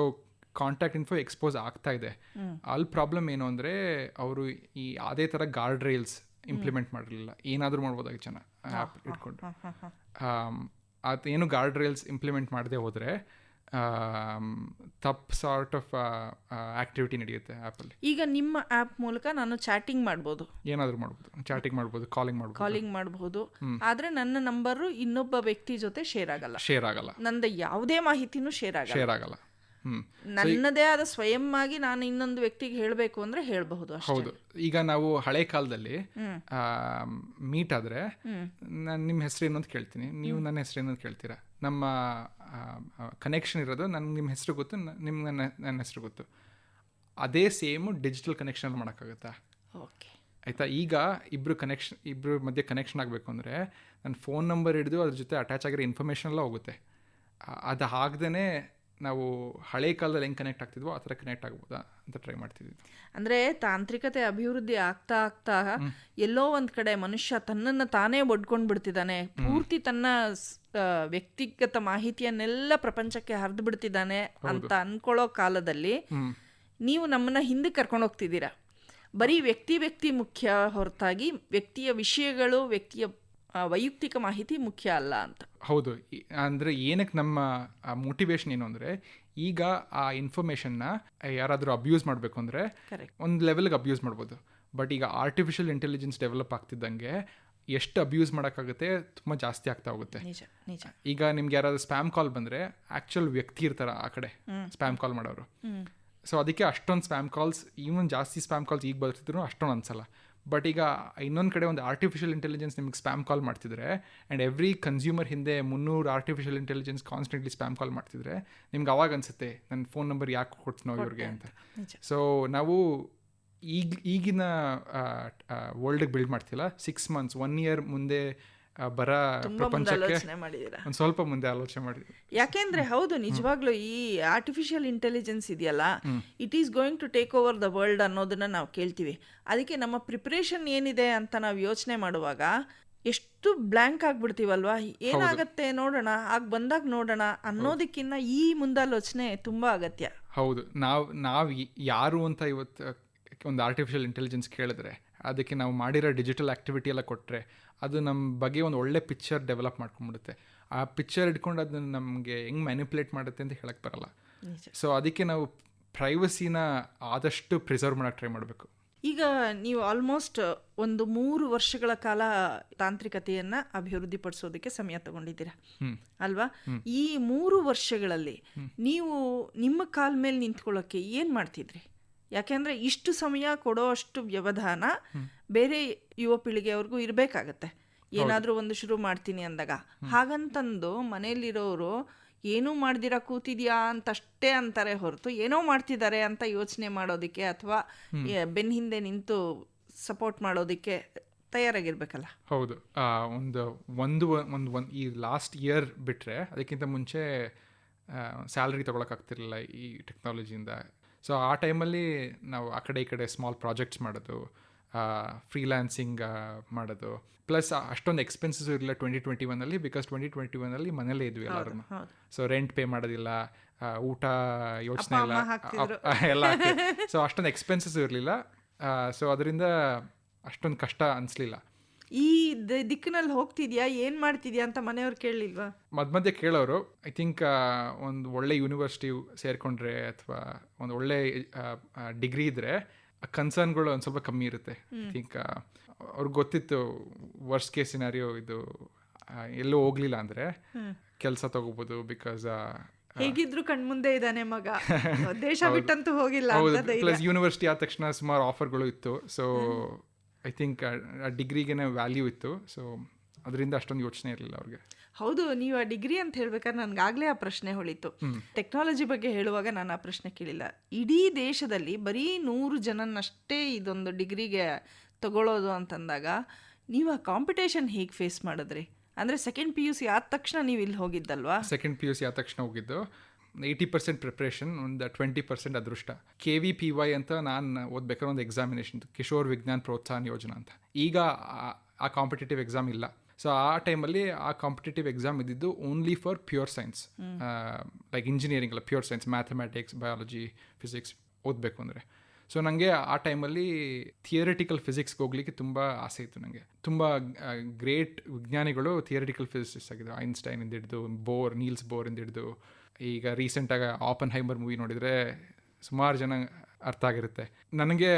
ಕಾಂಟ್ಯಾಕ್ಟ್ ಇನ್ಫೋ ಎಕ್ಸ್ಪೋಸ್ ಆಗ್ತಾ ಇದೆ. ಅಲ್ಲಿ ಪ್ರಾಬ್ಲಮ್ ಏನು ಅಂದರೆ, ಅವರು ಈ ಅದೇ ಥರ ಗಾರ್ಡ್ ರೈಲ್ಸ್ ಇಂಪ್ಲಿಮೆಂಟ್ ಮಾಡಿರಲಿಲ್ಲ. ಏನಾದರೂ ಮಾಡ್ಬೋದಾಗಿ ಚೆನ್ನಾಗಿ ಆ್ಯಪ್ ಇಟ್ಕೊಂಡು. ಅದೇನು ಗಾರ್ಡ್ ರೈಲ್ಸ್ ಇಂಪ್ಲಿಮೆಂಟ್ ಮಾಡದೆ ಹೋದರೆ ತಪ್ಪು ಸಾರ್ಟ್ ಆಫ್ ಆಕ್ಟಿವಿಟಿ ನಡೆಯುತ್ತೆ ಆ್ಯಪಲ್ಲಿ. ಈಗ ನಿಮ್ಮ ಆ್ಯಪ್ ಮೂಲಕ ನಾನು ಚಾಟಿಂಗ್ ಮಾಡ್ಬೋದು, ಏನಾದರೂ ಮಾಡ್ಬೋದು, ಚಾಟಿಂಗ್ ಮಾಡ್ಬೋದು, ಕಾಲಿಂಗ್ ಮಾಡ್ಬೋದು. ಆದರೆ ನನ್ನ ನಂಬರು ಇನ್ನೊಬ್ಬ ವ್ಯಕ್ತಿ ಜೊತೆ ಶೇರ್ ಆಗಲ್ಲ, ನಂದು ಯಾವುದೇ ಮಾಹಿತಿನೂ ಶೇರ್ ಆಗಲ್ಲ. ನನ್ನದೇ ಆದ ಸ್ವಯಂ ಆಗಿ ನಾನು ಇನ್ನೊಂದು ವ್ಯಕ್ತಿಗೆ ಹೇಳಬೇಕು ಅಂದ್ರೆ ಹೇಳಬಹುದು. ಹೌದು. ಈಗ ನಾವು ಹಳೆ ಕಾಲದಲ್ಲಿ ಮೀಟ್ ಆದ್ರೆ ನಾನು ನಿಮ್ಮ ಹೆಸರೇನು ಅಂತ ಕೇಳ್ತೀನಿ, ನೀವು ನನ್ನ ಹೆಸರೇನು ಅಂತ ಕೇಳ್ತೀರಾ. ನಮ್ಮ ಕನೆಕ್ಷನ್ ಇರೋದು ನನಗೆ ನಿಮ್ಮ ಹೆಸರು ಗೊತ್ತು, ನಿಮ್ಗೆ ನನ್ನ ಹೆಸರು ಗೊತ್ತು. ಅದೇ ಸೇಮು ಡಿಜಿಟಲ್ ಕನೆಕ್ಷನ್ ಮಾಡೋಕ್ಕಾಗತ್ತಾ? ಓಕೆ ಆಯಿತಾ. ಈಗ ಇಬ್ಬರು ಮಧ್ಯೆ ಕನೆಕ್ಷನ್ ಆಗಬೇಕು ಅಂದರೆ ನನ್ನ ಫೋನ್ ನಂಬರ್ ಹಿಡಿದು ಅದ್ರ ಜೊತೆ ಅಟ್ಯಾಚ್ ಆಗಿರೋ ಇನ್ಫಾರ್ಮೇಷನ್ ಎಲ್ಲ ಹೋಗುತ್ತೆ. ಅದು ಆಗದೇ ನಾವು ಹಳೆ ಕಾಲದಲ್ಲಿ ಹೆಂಗೆ ಕನೆಕ್ಟ್ ಆಗ್ತಿದ್ವೋ ಆ ಥರ ಕನೆಕ್ಟ್ ಆಗ್ಬೋದಾ ಅಂತ ಟ್ರೈ ಮಾಡ್ತಿದ್ವಿ. ಅಂದರೆ ತಾಂತ್ರಿಕತೆ ಅಭಿವೃದ್ಧಿ ಆಗ್ತಾ ಆಗ್ತಾ ಎಲ್ಲೋ ಒಂದು ಕಡೆ ಮನುಷ್ಯ ತನ್ನನ್ನು ತಾನೇ ಒಡ್ಕೊಂಡು ಬಿಡ್ತಿದ್ದಾನೆ, ಪೂರ್ತಿ ತನ್ನ ವ್ಯಕ್ತಿಗತ ಮಾಹಿತಿಯನ್ನೆಲ್ಲ ಪ್ರಪಂಚಕ್ಕೆ ಹರಿದು ಬಿಡ್ತಿದ್ದಾನೆ ಅಂತ ಅನ್ಕೊಳ್ಳೋ ಕಾಲದಲ್ಲಿ ನೀವು ನಮ್ಮನ್ನ ಹಿಂದೆ ಕರ್ಕೊಂಡು ಹೋಗ್ತಿದ್ದೀರಾ. ಬರೀ ವ್ಯಕ್ತಿ ಮುಖ್ಯ ಹೊರತಾಗಿ ವ್ಯಕ್ತಿಯ ವಿಷಯಗಳು, ವ್ಯಕ್ತಿಯ ವೈಯಕ್ತಿಕ ಮಾಹಿತಿ ಮುಖ್ಯ ಅಲ್ಲ ಅಂತ. ಹೌದು. ಅಂದರೆ ಏನಕ್ಕೆ ನಮ್ಮ ಮೋಟಿವೇಶನ್ ಏನು ಅಂದರೆ, ಈಗ ಆ ಇನ್ಫಾರ್ಮೇಷನ್ನ ಯಾರಾದರೂ ಅಬ್ಯೂಸ್ ಮಾಡಬೇಕು ಅಂದರೆ ಒಂದು ಲೆವೆಲ್ಗೆ ಅಬ್ಯೂಸ್ ಮಾಡ್ಬೋದು. ಬಟ್ ಈಗ ಆರ್ಟಿಫಿಷಿಯಲ್ ಇಂಟೆಲಿಜೆನ್ಸ್ ಡೆವಲಪ್ ಆಗ್ತಿದ್ದಂಗೆ ಎಷ್ಟು ಅಬ್ಯೂಸ್ ಮಾಡೋಕ್ಕಾಗುತ್ತೆ, ತುಂಬ ಜಾಸ್ತಿ ಆಗ್ತಾ ಹೋಗುತ್ತೆ. ಈಗ ನಿಮ್ಗೆ ಯಾರಾದರೂ ಸ್ಪ್ಯಾಮ್ ಕಾಲ್ ಬಂದರೆ ಆ್ಯಕ್ಚುಯಲ್ ವ್ಯಕ್ತಿ ಇರ್ತಾರೆ ಆ ಕಡೆ ಸ್ಪ್ಯಾಮ್ ಕಾಲ್ ಮಾಡೋರು. ಸೊ ಅದಕ್ಕೆ ಅಷ್ಟೊಂದು ಸ್ಪ್ಯಾಮ್ ಕಾಲ್ಸ್, ಈವನ್ ಜಾಸ್ತಿ ಸ್ಪ್ಯಾಮ್ ಕಾಲ್ಸ್ ಈಗ ಬರ್ತಿದ್ರು ಅಷ್ಟೊಂದು ಅನ್ಸಲ್ಲ. ಬಟ್ ಈಗ ಇನ್ನೊಂದು ಕಡೆ ಒಂದು ಆರ್ಟಿಫಿಷಿಯಲ್ ಇಂಟೆಲಿಜೆನ್ಸ್ ನಿಮ್ಗೆ ಸ್ಪ್ಯಾಮ್ ಕಾಲ್ ಮಾಡ್ತಿದ್ರೆ ಆ್ಯಂಡ್ ಎವ್ರಿ ಕನ್ಸ್ಯೂಮರ್ ಹಿಂದೆ 300 ಆರ್ಟಿಫಿಷಿಯಲ್ ಇಂಟೆಲಿಜೆನ್ಸ್ ಕಾನ್ಸ್ಟೆಂಟ್ಲಿ ಸ್ಪ್ಯಾಮ್ ಕಾಲ್ ಮಾಡ್ತಿದ್ರೆ ನಿಮ್ಗೆ ಅವಾಗ ಅನಿಸುತ್ತೆ ನನ್ನ ಫೋನ್ ನಂಬರ್ ಯಾಕೆ ಕೊಡ್ತೀನೋ ಇವ್ರಿಗೆ ಅಂತ. ಸೊ ನಾವು ಈಗಿನ ವರ್ಲ್ಡ್ಗೆ ಬಿಲ್ಡ್ ಮಾಡ್ತಿಲ್ಲ, 6 months 1 year ಮುಂದೆ ಬರ ಪ್ರಪಂಚಕ್ಕೆ ಒಂದು ಸ್ವಲ್ಪ ಮುಂದೆ ಆಲೋಚನೆ ಮಾಡಿದ್ವಿ. ಯಾಕೆಂದ್ರೆ ಹೌದು, ನಿಜವಾಗ್ಲೂ ಈ ಆರ್ಟಿಫಿಷಿಯಲ್ ಇಂಟೆಲಿಜೆನ್ಸ್ ಇದೆಯಲ್ಲ, it is going to take over the world ಅನ್ನೋದನ್ನ ನಾವು ಕೇಳ್ತೀವಿ. ಅದಕ್ಕೆ ನಮ್ಮ ಪ್ರಿಪ್ರೇಷನ್ ಏನಿದೆ ಅಂತ ನಾವು ಯೋಚನೆ ಮಾಡುವಾಗ ಎಷ್ಟು ಬ್ಲ್ಯಾಂಕ್ ಆಗ್ಬಿಡ್ತೀವಲ್ವಾ. ಏನಾಗತ್ತೆ ನೋಡೋಣ, ಆಗ ಬಂದಾಗ ನೋಡೋಣ ಅನ್ನೋದಕ್ಕಿಂತ ಈ ಮುಂದಾಲೋಚನೆ ತುಂಬಾ ಅಗತ್ಯ. ಹೌದು. ನಾವು ಯಾರು ಅಂತ ಇವತ್ತು ಒಂದು ಆರ್ಟಿಫಿಷಿಯಲ್ ಇಂಟೆಲಿಜೆನ್ಸ್ ಕೇಳಿದ್ರೆ ಅದಕ್ಕೆ ನಾವು ಮಾಡಿರೋ ಡಿಜಿಟಲ್ ಆ್ಯಕ್ಟಿವಿಟಿ ಎಲ್ಲ ಕೊಟ್ಟರೆ ಅದು ನಮ್ಮ ಬಗ್ಗೆ ಒಂದು ಒಳ್ಳೆ ಪಿಕ್ಚರ್ ಡೆವಲಪ್ ಮಾಡ್ಕೊಂಡ್ಬಿಡುತ್ತೆ. ಆ ಪಿಕ್ಚರ್ ಇಟ್ಕೊಂಡು ಅದನ್ನು ನಮಗೆ ಹೆಂಗೆ ಮ್ಯಾನಿಪುಲೇಟ್ ಮಾಡುತ್ತೆ ಅಂತ ಹೇಳಕ್ಕೆ ಬರಲ್ಲ. ಸೊ ಅದಕ್ಕೆ ನಾವು ಪ್ರೈವಸಿನ ಆದಷ್ಟು ಪ್ರಿಸರ್ವ್ ಮಾಡೋಕ್ಕೆ ಟ್ರೈ ಮಾಡಬೇಕು. ಈಗ ನೀವು ಆಲ್ಮೋಸ್ಟ್ ಒಂದು 3 ವರ್ಷಗಳ ಕಾಲ ತಾಂತ್ರಿಕತೆಯನ್ನು ಅಭಿವೃದ್ಧಿಪಡಿಸೋದಕ್ಕೆ ಸಮಯ ತಗೊಂಡಿದ್ದೀರಾ ಅಲ್ವಾ? ಈ 3 ವರ್ಷಗಳಲ್ಲಿ ನೀವು ನಿಮ್ಮ ಕಾಲ ಮೇಲೆ ನಿಂತ್ಕೊಳ್ಳೋಕ್ಕೆ ಏನು ಮಾಡ್ತಿದ್ರಿ? ಯಾಕೆಂದರೆ ಇಷ್ಟು ಸಮಯ ಕೊಡೋ ಅಷ್ಟು ವ್ಯವಧಾನ ಬೇರೆ ಯುವ ಪೀಳಿಗೆಯವ್ರಿಗೂ ಇರಬೇಕಾಗತ್ತೆ. ಏನಾದರೂ ಒಂದು ಶುರು ಮಾಡ್ತೀನಿ ಅಂದಾಗ ಹಾಗಂತಂದು ಮನೇಲಿರೋರು ಏನೂ ಮಾಡ್ದಿರಾ ಕೂತಿದ್ಯಾ ಅಂತಷ್ಟೇ ಅಂತಾರೆ ಹೊರತು ಏನೋ ಮಾಡ್ತಿದ್ದಾರೆ ಅಂತ ಯೋಚನೆ ಮಾಡೋದಕ್ಕೆ ಅಥವಾ ಬೆನ್ನ ಹಿಂದೆ ನಿಂತು ಸಪೋರ್ಟ್ ಮಾಡೋದಕ್ಕೆ ತಯಾರಾಗಿರ್ಬೇಕಲ್ಲ. ಹೌದು. ಒಂದು ಈ ಲಾಸ್ಟ್ ಇಯರ್ ಬಿಟ್ಟರೆ ಅದಕ್ಕಿಂತ ಮುಂಚೆ ಸ್ಯಾಲ್ರಿ ತೊಗೊಳಕ್ಕಾಗ್ತಿರಲಿಲ್ಲ ಈ ಟೆಕ್ನಾಲಜಿಯಿಂದ. ಸೊ ಆ ಟೈಮಲ್ಲಿ ನಾವು ಆ ಕಡೆ ಈ ಕಡೆ ಸ್ಮಾಲ್ ಪ್ರಾಜೆಕ್ಟ್ಸ್ ಮಾಡೋದು, ಫ್ರೀಲ್ಯಾನ್ಸಿಂಗ್ ಮಾಡೋದು, ಪ್ಲಸ್ ಅಷ್ಟೊಂದು ಎಕ್ಸ್ಪೆನ್ಸಸ್ ಇರಲಿಲ್ಲ 2021 ಬಿಕಾಸ್ 2021 ಮನೇಲೇ ಇದ್ವಿ ಎಲ್ಲರೂ. ಸೊ ರೆಂಟ್ ಪೇ ಮಾಡೋದಿಲ್ಲ, ಊಟ ಯೋಚನೆ ಇಲ್ಲ ಎಲ್ಲ. ಸೊ ಅಷ್ಟೊಂದು ಎಕ್ಸ್ಪೆನ್ಸಸ್ ಇರಲಿಲ್ಲ. ಸೊ ಅದರಿಂದ ಅಷ್ಟೊಂದು ಕಷ್ಟ ಅನಿಸ್ಲಿಲ್ಲ. ಈ ದಿಕ್ಕಿನಲ್ಲಿ ಹೋಗ್ತಿದ್ಯಾ, ಏನು ಮಾಡ್ತಿದ್ಯಾ ಅಂತ ಮನೆಯವ್ರು ಕೇಳಲಿಲ್ವಾ? ಮಧ್ಯೆ ಕೇಳೋರು. ಐ ಥಿಂಕ್ ಒಂದು ಒಳ್ಳೆ ಯೂನಿವರ್ಸಿಟಿ ಸೇರಿಕೊಂಡ್ರೆ ಅಥವಾ ಒಂದು ಒಳ್ಳೆ ಡಿಗ್ರಿ ಇದ್ದರೆ ಕನ್ಸರ್ನ್ಗಳು ಒಂದು ಸ್ವಲ್ಪ ಕಮ್ಮಿ ಇರುತ್ತೆ. ಐ ಥಿಂಕ್ ಅವ್ರಿಗೆ ಗೊತ್ತಿತ್ತು ವರ್ಸ್ಟ್ ಕೇಸ್ ಸಿನಾರಿಯೋ ಇದು, ಎಲ್ಲೂ ಹೋಗ್ಲಿಲ್ಲ ಅಂದರೆ ಕೆಲಸ ತಗೋಬೋದು. ಬಿಕಾಸ್ ಹೇಗಿದ್ರು ಕಣ್ಮುಂದೆ ಇದ್ದಾನೆ ಮಗ, ದೇಶ ಬಿಟ್ಟಂತೂ ಹೋಗಿಲ್ಲ. ಪ್ಲಸ್ ಯೂನಿವರ್ಸಿಟಿ ಆದ ತಕ್ಷಣ ಸುಮಾರು ಆಫರ್ಗಳು ಇತ್ತು. ಸೊ ಐ ಥಿಂಕ್ ಆ ಡಿಗ್ರಿಗೇನೆ ವ್ಯಾಲ್ಯೂ ಇತ್ತು. ಸೊ ಅದರಿಂದ ಅಷ್ಟೊಂದು ಯೋಚನೆ ಇರಲಿಲ್ಲ ಅವ್ರಿಗೆ. ಹೌದು, ನೀವು ಆ ಡಿಗ್ರಿ ಅಂತ ಹೇಳ್ಬೇಕಾದ್ರೆ ನನಗಾಗಲೇ ಆ ಪ್ರಶ್ನೆ ಹೊಳಿತು. ಟೆಕ್ನಾಲಜಿ ಬಗ್ಗೆ ಹೇಳುವಾಗ ನಾನು ಆ ಪ್ರಶ್ನೆ ಕೇಳಿಲ್ಲ. ಇಡೀ ದೇಶದಲ್ಲಿ ಬರೀ 100 ಜನನ್ನಷ್ಟೇ ಇದೊಂದು ಡಿಗ್ರಿಗೆ ತಗೊಳ್ಳೋದು ಅಂತಂದಾಗ ನೀವು ಆ ಕಾಂಪಿಟೇಷನ್ ಹೇಗೆ ಫೇಸ್ ಮಾಡಿದ್ರಿ? ಅಂದರೆ ಸೆಕೆಂಡ್ PUC ಆದ ತಕ್ಷಣ ನೀವು ಇಲ್ಲಿ ಹೋಗಿದ್ದಲ್ವಾ? ಸೆಕೆಂಡ್ PUC ಆದ ತಕ್ಷಣ ಹೋಗಿದ್ದು. 80% ಪ್ರಿಪ್ರೇಷನ್, ಒಂದು 20% ಅದೃಷ್ಟ. KVPY ಅಂತ ನಾನು ಓದ್ಬೇಕಾದ್ರೆ ಒಂದು ಎಕ್ಸಾಮಿನೇಷನ್ ಇತ್ತು, ಕಿಶೋರ್ ವಿಜ್ಞಾನ್ ಪ್ರೋತ್ಸಾಹನ್ ಯೋಜನಾ ಅಂತ. ಈಗ ಆ ಕಾಂಪಿಟೇಟಿವ್ ಎಕ್ಸಾಮ್ ಇಲ್ಲ. ಸೊ ಆ ಟೈಮಲ್ಲಿ ಆ ಕಾಂಪಿಟೇಟಿವ್ ಎಕ್ಸಾಮ್ ಇದ್ದಿದ್ದು only for pure science, like engineering ಅಲ್ಲ, pure science, mathematics, biology, physics ಓದಬೇಕು ಅಂದರೆ. ಸೊ ನನಗೆ ಆ ಟೈಮಲ್ಲಿ ಥಿಯರಿಟಿಕಲ್ ಫಿಸಿಕ್ಸ್ಗೆ ಹೋಗ್ಲಿಕ್ಕೆ ತುಂಬ ಆಸೆ ಇತ್ತು. ನನಗೆ ತುಂಬ ಗ್ರೇಟ್ ವಿಜ್ಞಾನಿಗಳು ಥಿಯರಿಟಿಕಲ್ ಫಿಸಿಕ್ಸ್ ಆಗಿದ್ದು, ಐನ್ಸ್ಟೈನಿಂದ ಹಿಡಿದು ನೀಲ್ಸ್ ಬೋರಿಂದ ಹಿಡಿದು ಈಗ ರೀಸೆಂಟಾಗಿ ಆಪನ್ಹೈಮರ್ ಮೂವಿ ನೋಡಿದರೆ ಸುಮಾರು ಜನ ಅರ್ಥ ಆಗಿರುತ್ತೆ. ನನಗೆ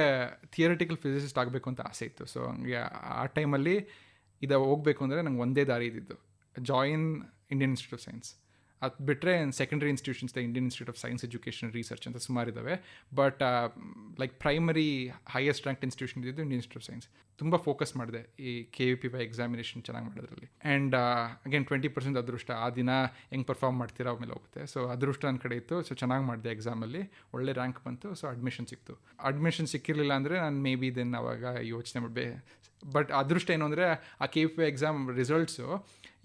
ಥಿಯರಿಟಿಕಲ್ ಫಿಸಿಸಿಸ್ಟ್ ಆಗಬೇಕು ಅಂತ ಆಸೆ ಇತ್ತು. ಸೊ ಹಂಗೆ ಆ ಟೈಮಲ್ಲಿ ಹೋಗಬೇಕು ಅಂದರೆ ನಂಗೆ ಒಂದೇ ದಾರಿ ಇದ್ದಿದ್ದು, join Indian institute of science. ಅದು ಬಿಟ್ಟರೆ secondary institutions Indian institute of science education research ಅಂತ ಸುಮಾರು ಇದ್ದಾವೆ. But like primary highest ranked institution ಇದ್ದು ಇಂಡಿಯನ್ ಇನ್ಸ್ಟಿಟ್ಯೂಟ್ ಆಫ್ ಸೈನ್ಸ್. ತುಂಬ ಫೋಕಸ್ ಮಾಡಿದೆ ಈ KVPY ಎಕ್ಸಾಮಿನೇಷನ್ ಚೆನ್ನಾಗಿ ಮಾಡೋದ್ರಲ್ಲಿ. ಆ್ಯಂಡ್ ಅಗೇನ್ 20% ಅದೃಷ್ಟ, ಆ ದಿನ ಹೆಂಗೆ ಪರ್ಫಾರ್ಮ್ ಮಾಡ್ತೀರಾ ಆಮೇಲೆ ಹೋಗುತ್ತೆ. ಸೊ ಅದೃಷ್ಟ ನನ್ನ ಕಡೆ ಇತ್ತು. ಸೊ ಚೆನ್ನಾಗಿ ಮಾಡಿದೆ ಎಕ್ಸಾಮಲ್ಲಿ, ಒಳ್ಳೆ ರ್ಯಾಂಕ್ ಬಂತು. ಸೊ ಅಡ್ಮಿಷನ್ ಸಿಕ್ತು. ಅಡ್ಮಿಷನ್ ಸಿಕ್ಕಿರಲಿಲ್ಲ ಅಂದರೆ ನಾನು ಮೇ ಬಿ ದೆನ್ ಅವಾಗ ಯೋಚನೆ ಮಾಡಬೇ. ಬಟ್ ಅದೃಷ್ಟ ಏನು ಅಂದರೆ ಆ KVPY ಎಕ್ಸಾಮ್ ರಿಸಲ್ಟ್ಸು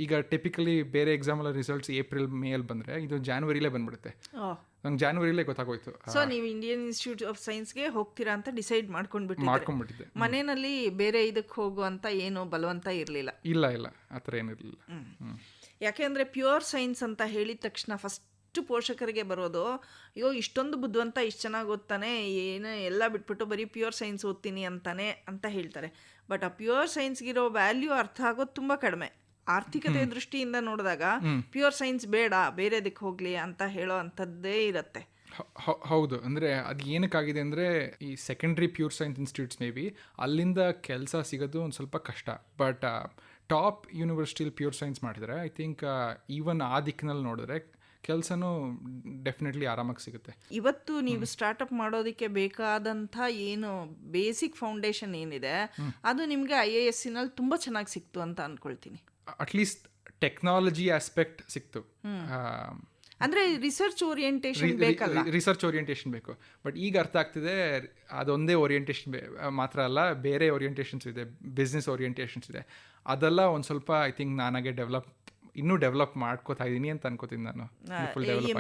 ಈಗ ಟಿಪಿಕಲಿ ಬೇರೆ ಎಕ್ಸಾಮಲ್ಲ ರಿಸಲ್ಟ್ಸ್ ಏಪ್ರಿಲ್ ಮೇಯಲ್ಲಿ ಬಂದರೆ ಇದು ಜಾನ್ವರಿಲೇ ಬಂದ್ಬಿಡುತ್ತೆ. ನಂಗೆ ಜಾನ್ವರಿಲೇ ಗೊತ್ತಾಗೋಯ್ತು. ಸೊ ನೀವು ಇಂಡಿಯನ್ ಇನ್ಸ್ಟಿಟ್ಯೂಟ್ ಆಫ್ ಸೈನ್ಸ್ಗೆ ಹೋಗ್ತೀರಾ ಅಂತ ಡಿಸೈಡ್ ಮಾಡ್ಕೊಂಡ್ಬಿಟ್ಟಿದ್ದೆ. ಮನೆಯಲ್ಲಿ ಬೇರೆ ಇದಕ್ಕೆ ಹೋಗು ಅಂತ ಏನು ಬಲವಂತ ಇರಲಿಲ್ಲ? ಇಲ್ಲ ಆ ಥರ ಏನಿರಲಿಲ್ಲ. ಯಾಕೆಂದರೆ ಪ್ಯೂರ್ ಸೈನ್ಸ್ ಅಂತ ಹೇಳಿದ ತಕ್ಷಣ ಫಸ್ಟ್ ಪೋಷಕರಿಗೆ ಬರೋದು, ಅಯ್ಯೋ ಇಷ್ಟೊಂದು ಬುದ್ಧಿವಂತ, ಇಷ್ಟು ಚೆನ್ನಾಗಿ ಓದ್ತಾನೆ, ಏನು ಎಲ್ಲ ಬಿಟ್ಬಿಟ್ಟು ಬರೀ ಪ್ಯೂರ್ ಸೈನ್ಸ್ ಓದ್ತೀನಿ ಅಂತಾನೆ ಅಂತ ಹೇಳ್ತಾರೆ. ಬಟ್ ಆ ಪ್ಯೂರ್ ಸೈನ್ಸ್ಗಿರೋ ವ್ಯಾಲ್ಯೂ ಅರ್ಥ ಆಗೋದು ತುಂಬ ಕಡಿಮೆ. ಆರ್ಥಿಕತೆ ದೃಷ್ಟಿಯಿಂದ ನೋಡಿದಾಗ ಪ್ಯೂರ್ ಸೈನ್ಸ್ ಬೇಡ, ಬೇರೆದಕ್ಕೆ ಹೋಗಲಿ ಅಂತ ಹೇಳೋ ಅಂಥದ್ದೇ ಇರುತ್ತೆ. ಹೌದು. ಅಂದರೆ ಅದು ಏನಕ್ಕಾಗಿದೆ ಅಂದರೆ ಈ secondary pure science institutes may be ಅಲ್ಲಿಂದ ಕೆಲಸ ಸಿಗೋದು ಒಂದು ಸ್ವಲ್ಪ ಕಷ್ಟ. ಬಟ್ ಟಾಪ್ ಯೂನಿವರ್ಸಿಟಿಲಿ ಪ್ಯೂರ್ ಸೈನ್ಸ್ ಮಾಡಿದರೆ ಐ ಥಿಂಕ್ ಈವನ್ ಆ ದಿಕ್ಕಿನಲ್ಲಿ ನೋಡಿದ್ರೆ ಕೆಲಸನೂ ಡೆಫಿನೆಟ್ಲಿ ಆರಾಮಾಗಿ ಸಿಗುತ್ತೆ. ಇವತ್ತು ನೀವು ಸ್ಟಾರ್ಟಪ್ ಮಾಡೋದಕ್ಕೆ ಬೇಕಾದಂಥ ಏನು ಬೇಸಿಕ್ ಫೌಂಡೇಶನ್ ಏನಿದೆ ಅದು ನಿಮಗೆ IISc ತುಂಬ ಚೆನ್ನಾಗಿ ಸಿಕ್ತು ಅಂತ ಅಂದ್ಕೊಳ್ತೀನಿ. ಅಟ್ಲೀಸ್ಟ್ ಟೆಕ್ನಾಲಜಿ ಆಸ್ಪೆಕ್ಟ್ ಸಿಕ್ತು. ಅಂದರೆ ರಿಸರ್ಚ್ ಓರಿಯೆಂಟೇಷನ್ ಬೇಕಲ್ಲ, ರಿಸರ್ಚ್ ಓರಿಯೆಂಟೇಷನ್ ಬೇಕು. ಬಟ್ ಈಗ ಅರ್ಥ ಆಗ್ತಿದೆ ಅದೊಂದೇ ಓರಿಯೆಂಟೇಷನ್ ಮಾತ್ರ ಅಲ್ಲ, ಬೇರೆ ಓರಿಯೆಂಟೇಷನ್ಸ್ ಇದೆ, ಬಿಸ್ನೆಸ್ ಓರಿಯೆಂಟೇಷನ್ಸ್ ಇದೆ. ಅದೆಲ್ಲ ಒಂದು ಸ್ವಲ್ಪ ಐ ಥಿಂಕ್ ನಾನಾಗೆ ಇನ್ನೂ ಡೆವಲಪ್ ಮಾಡ್ಕೋತಾ ಇದ್ದೀನಿ ಅಂತ ಅನ್ಕೋತೀನಿ ನಾನು.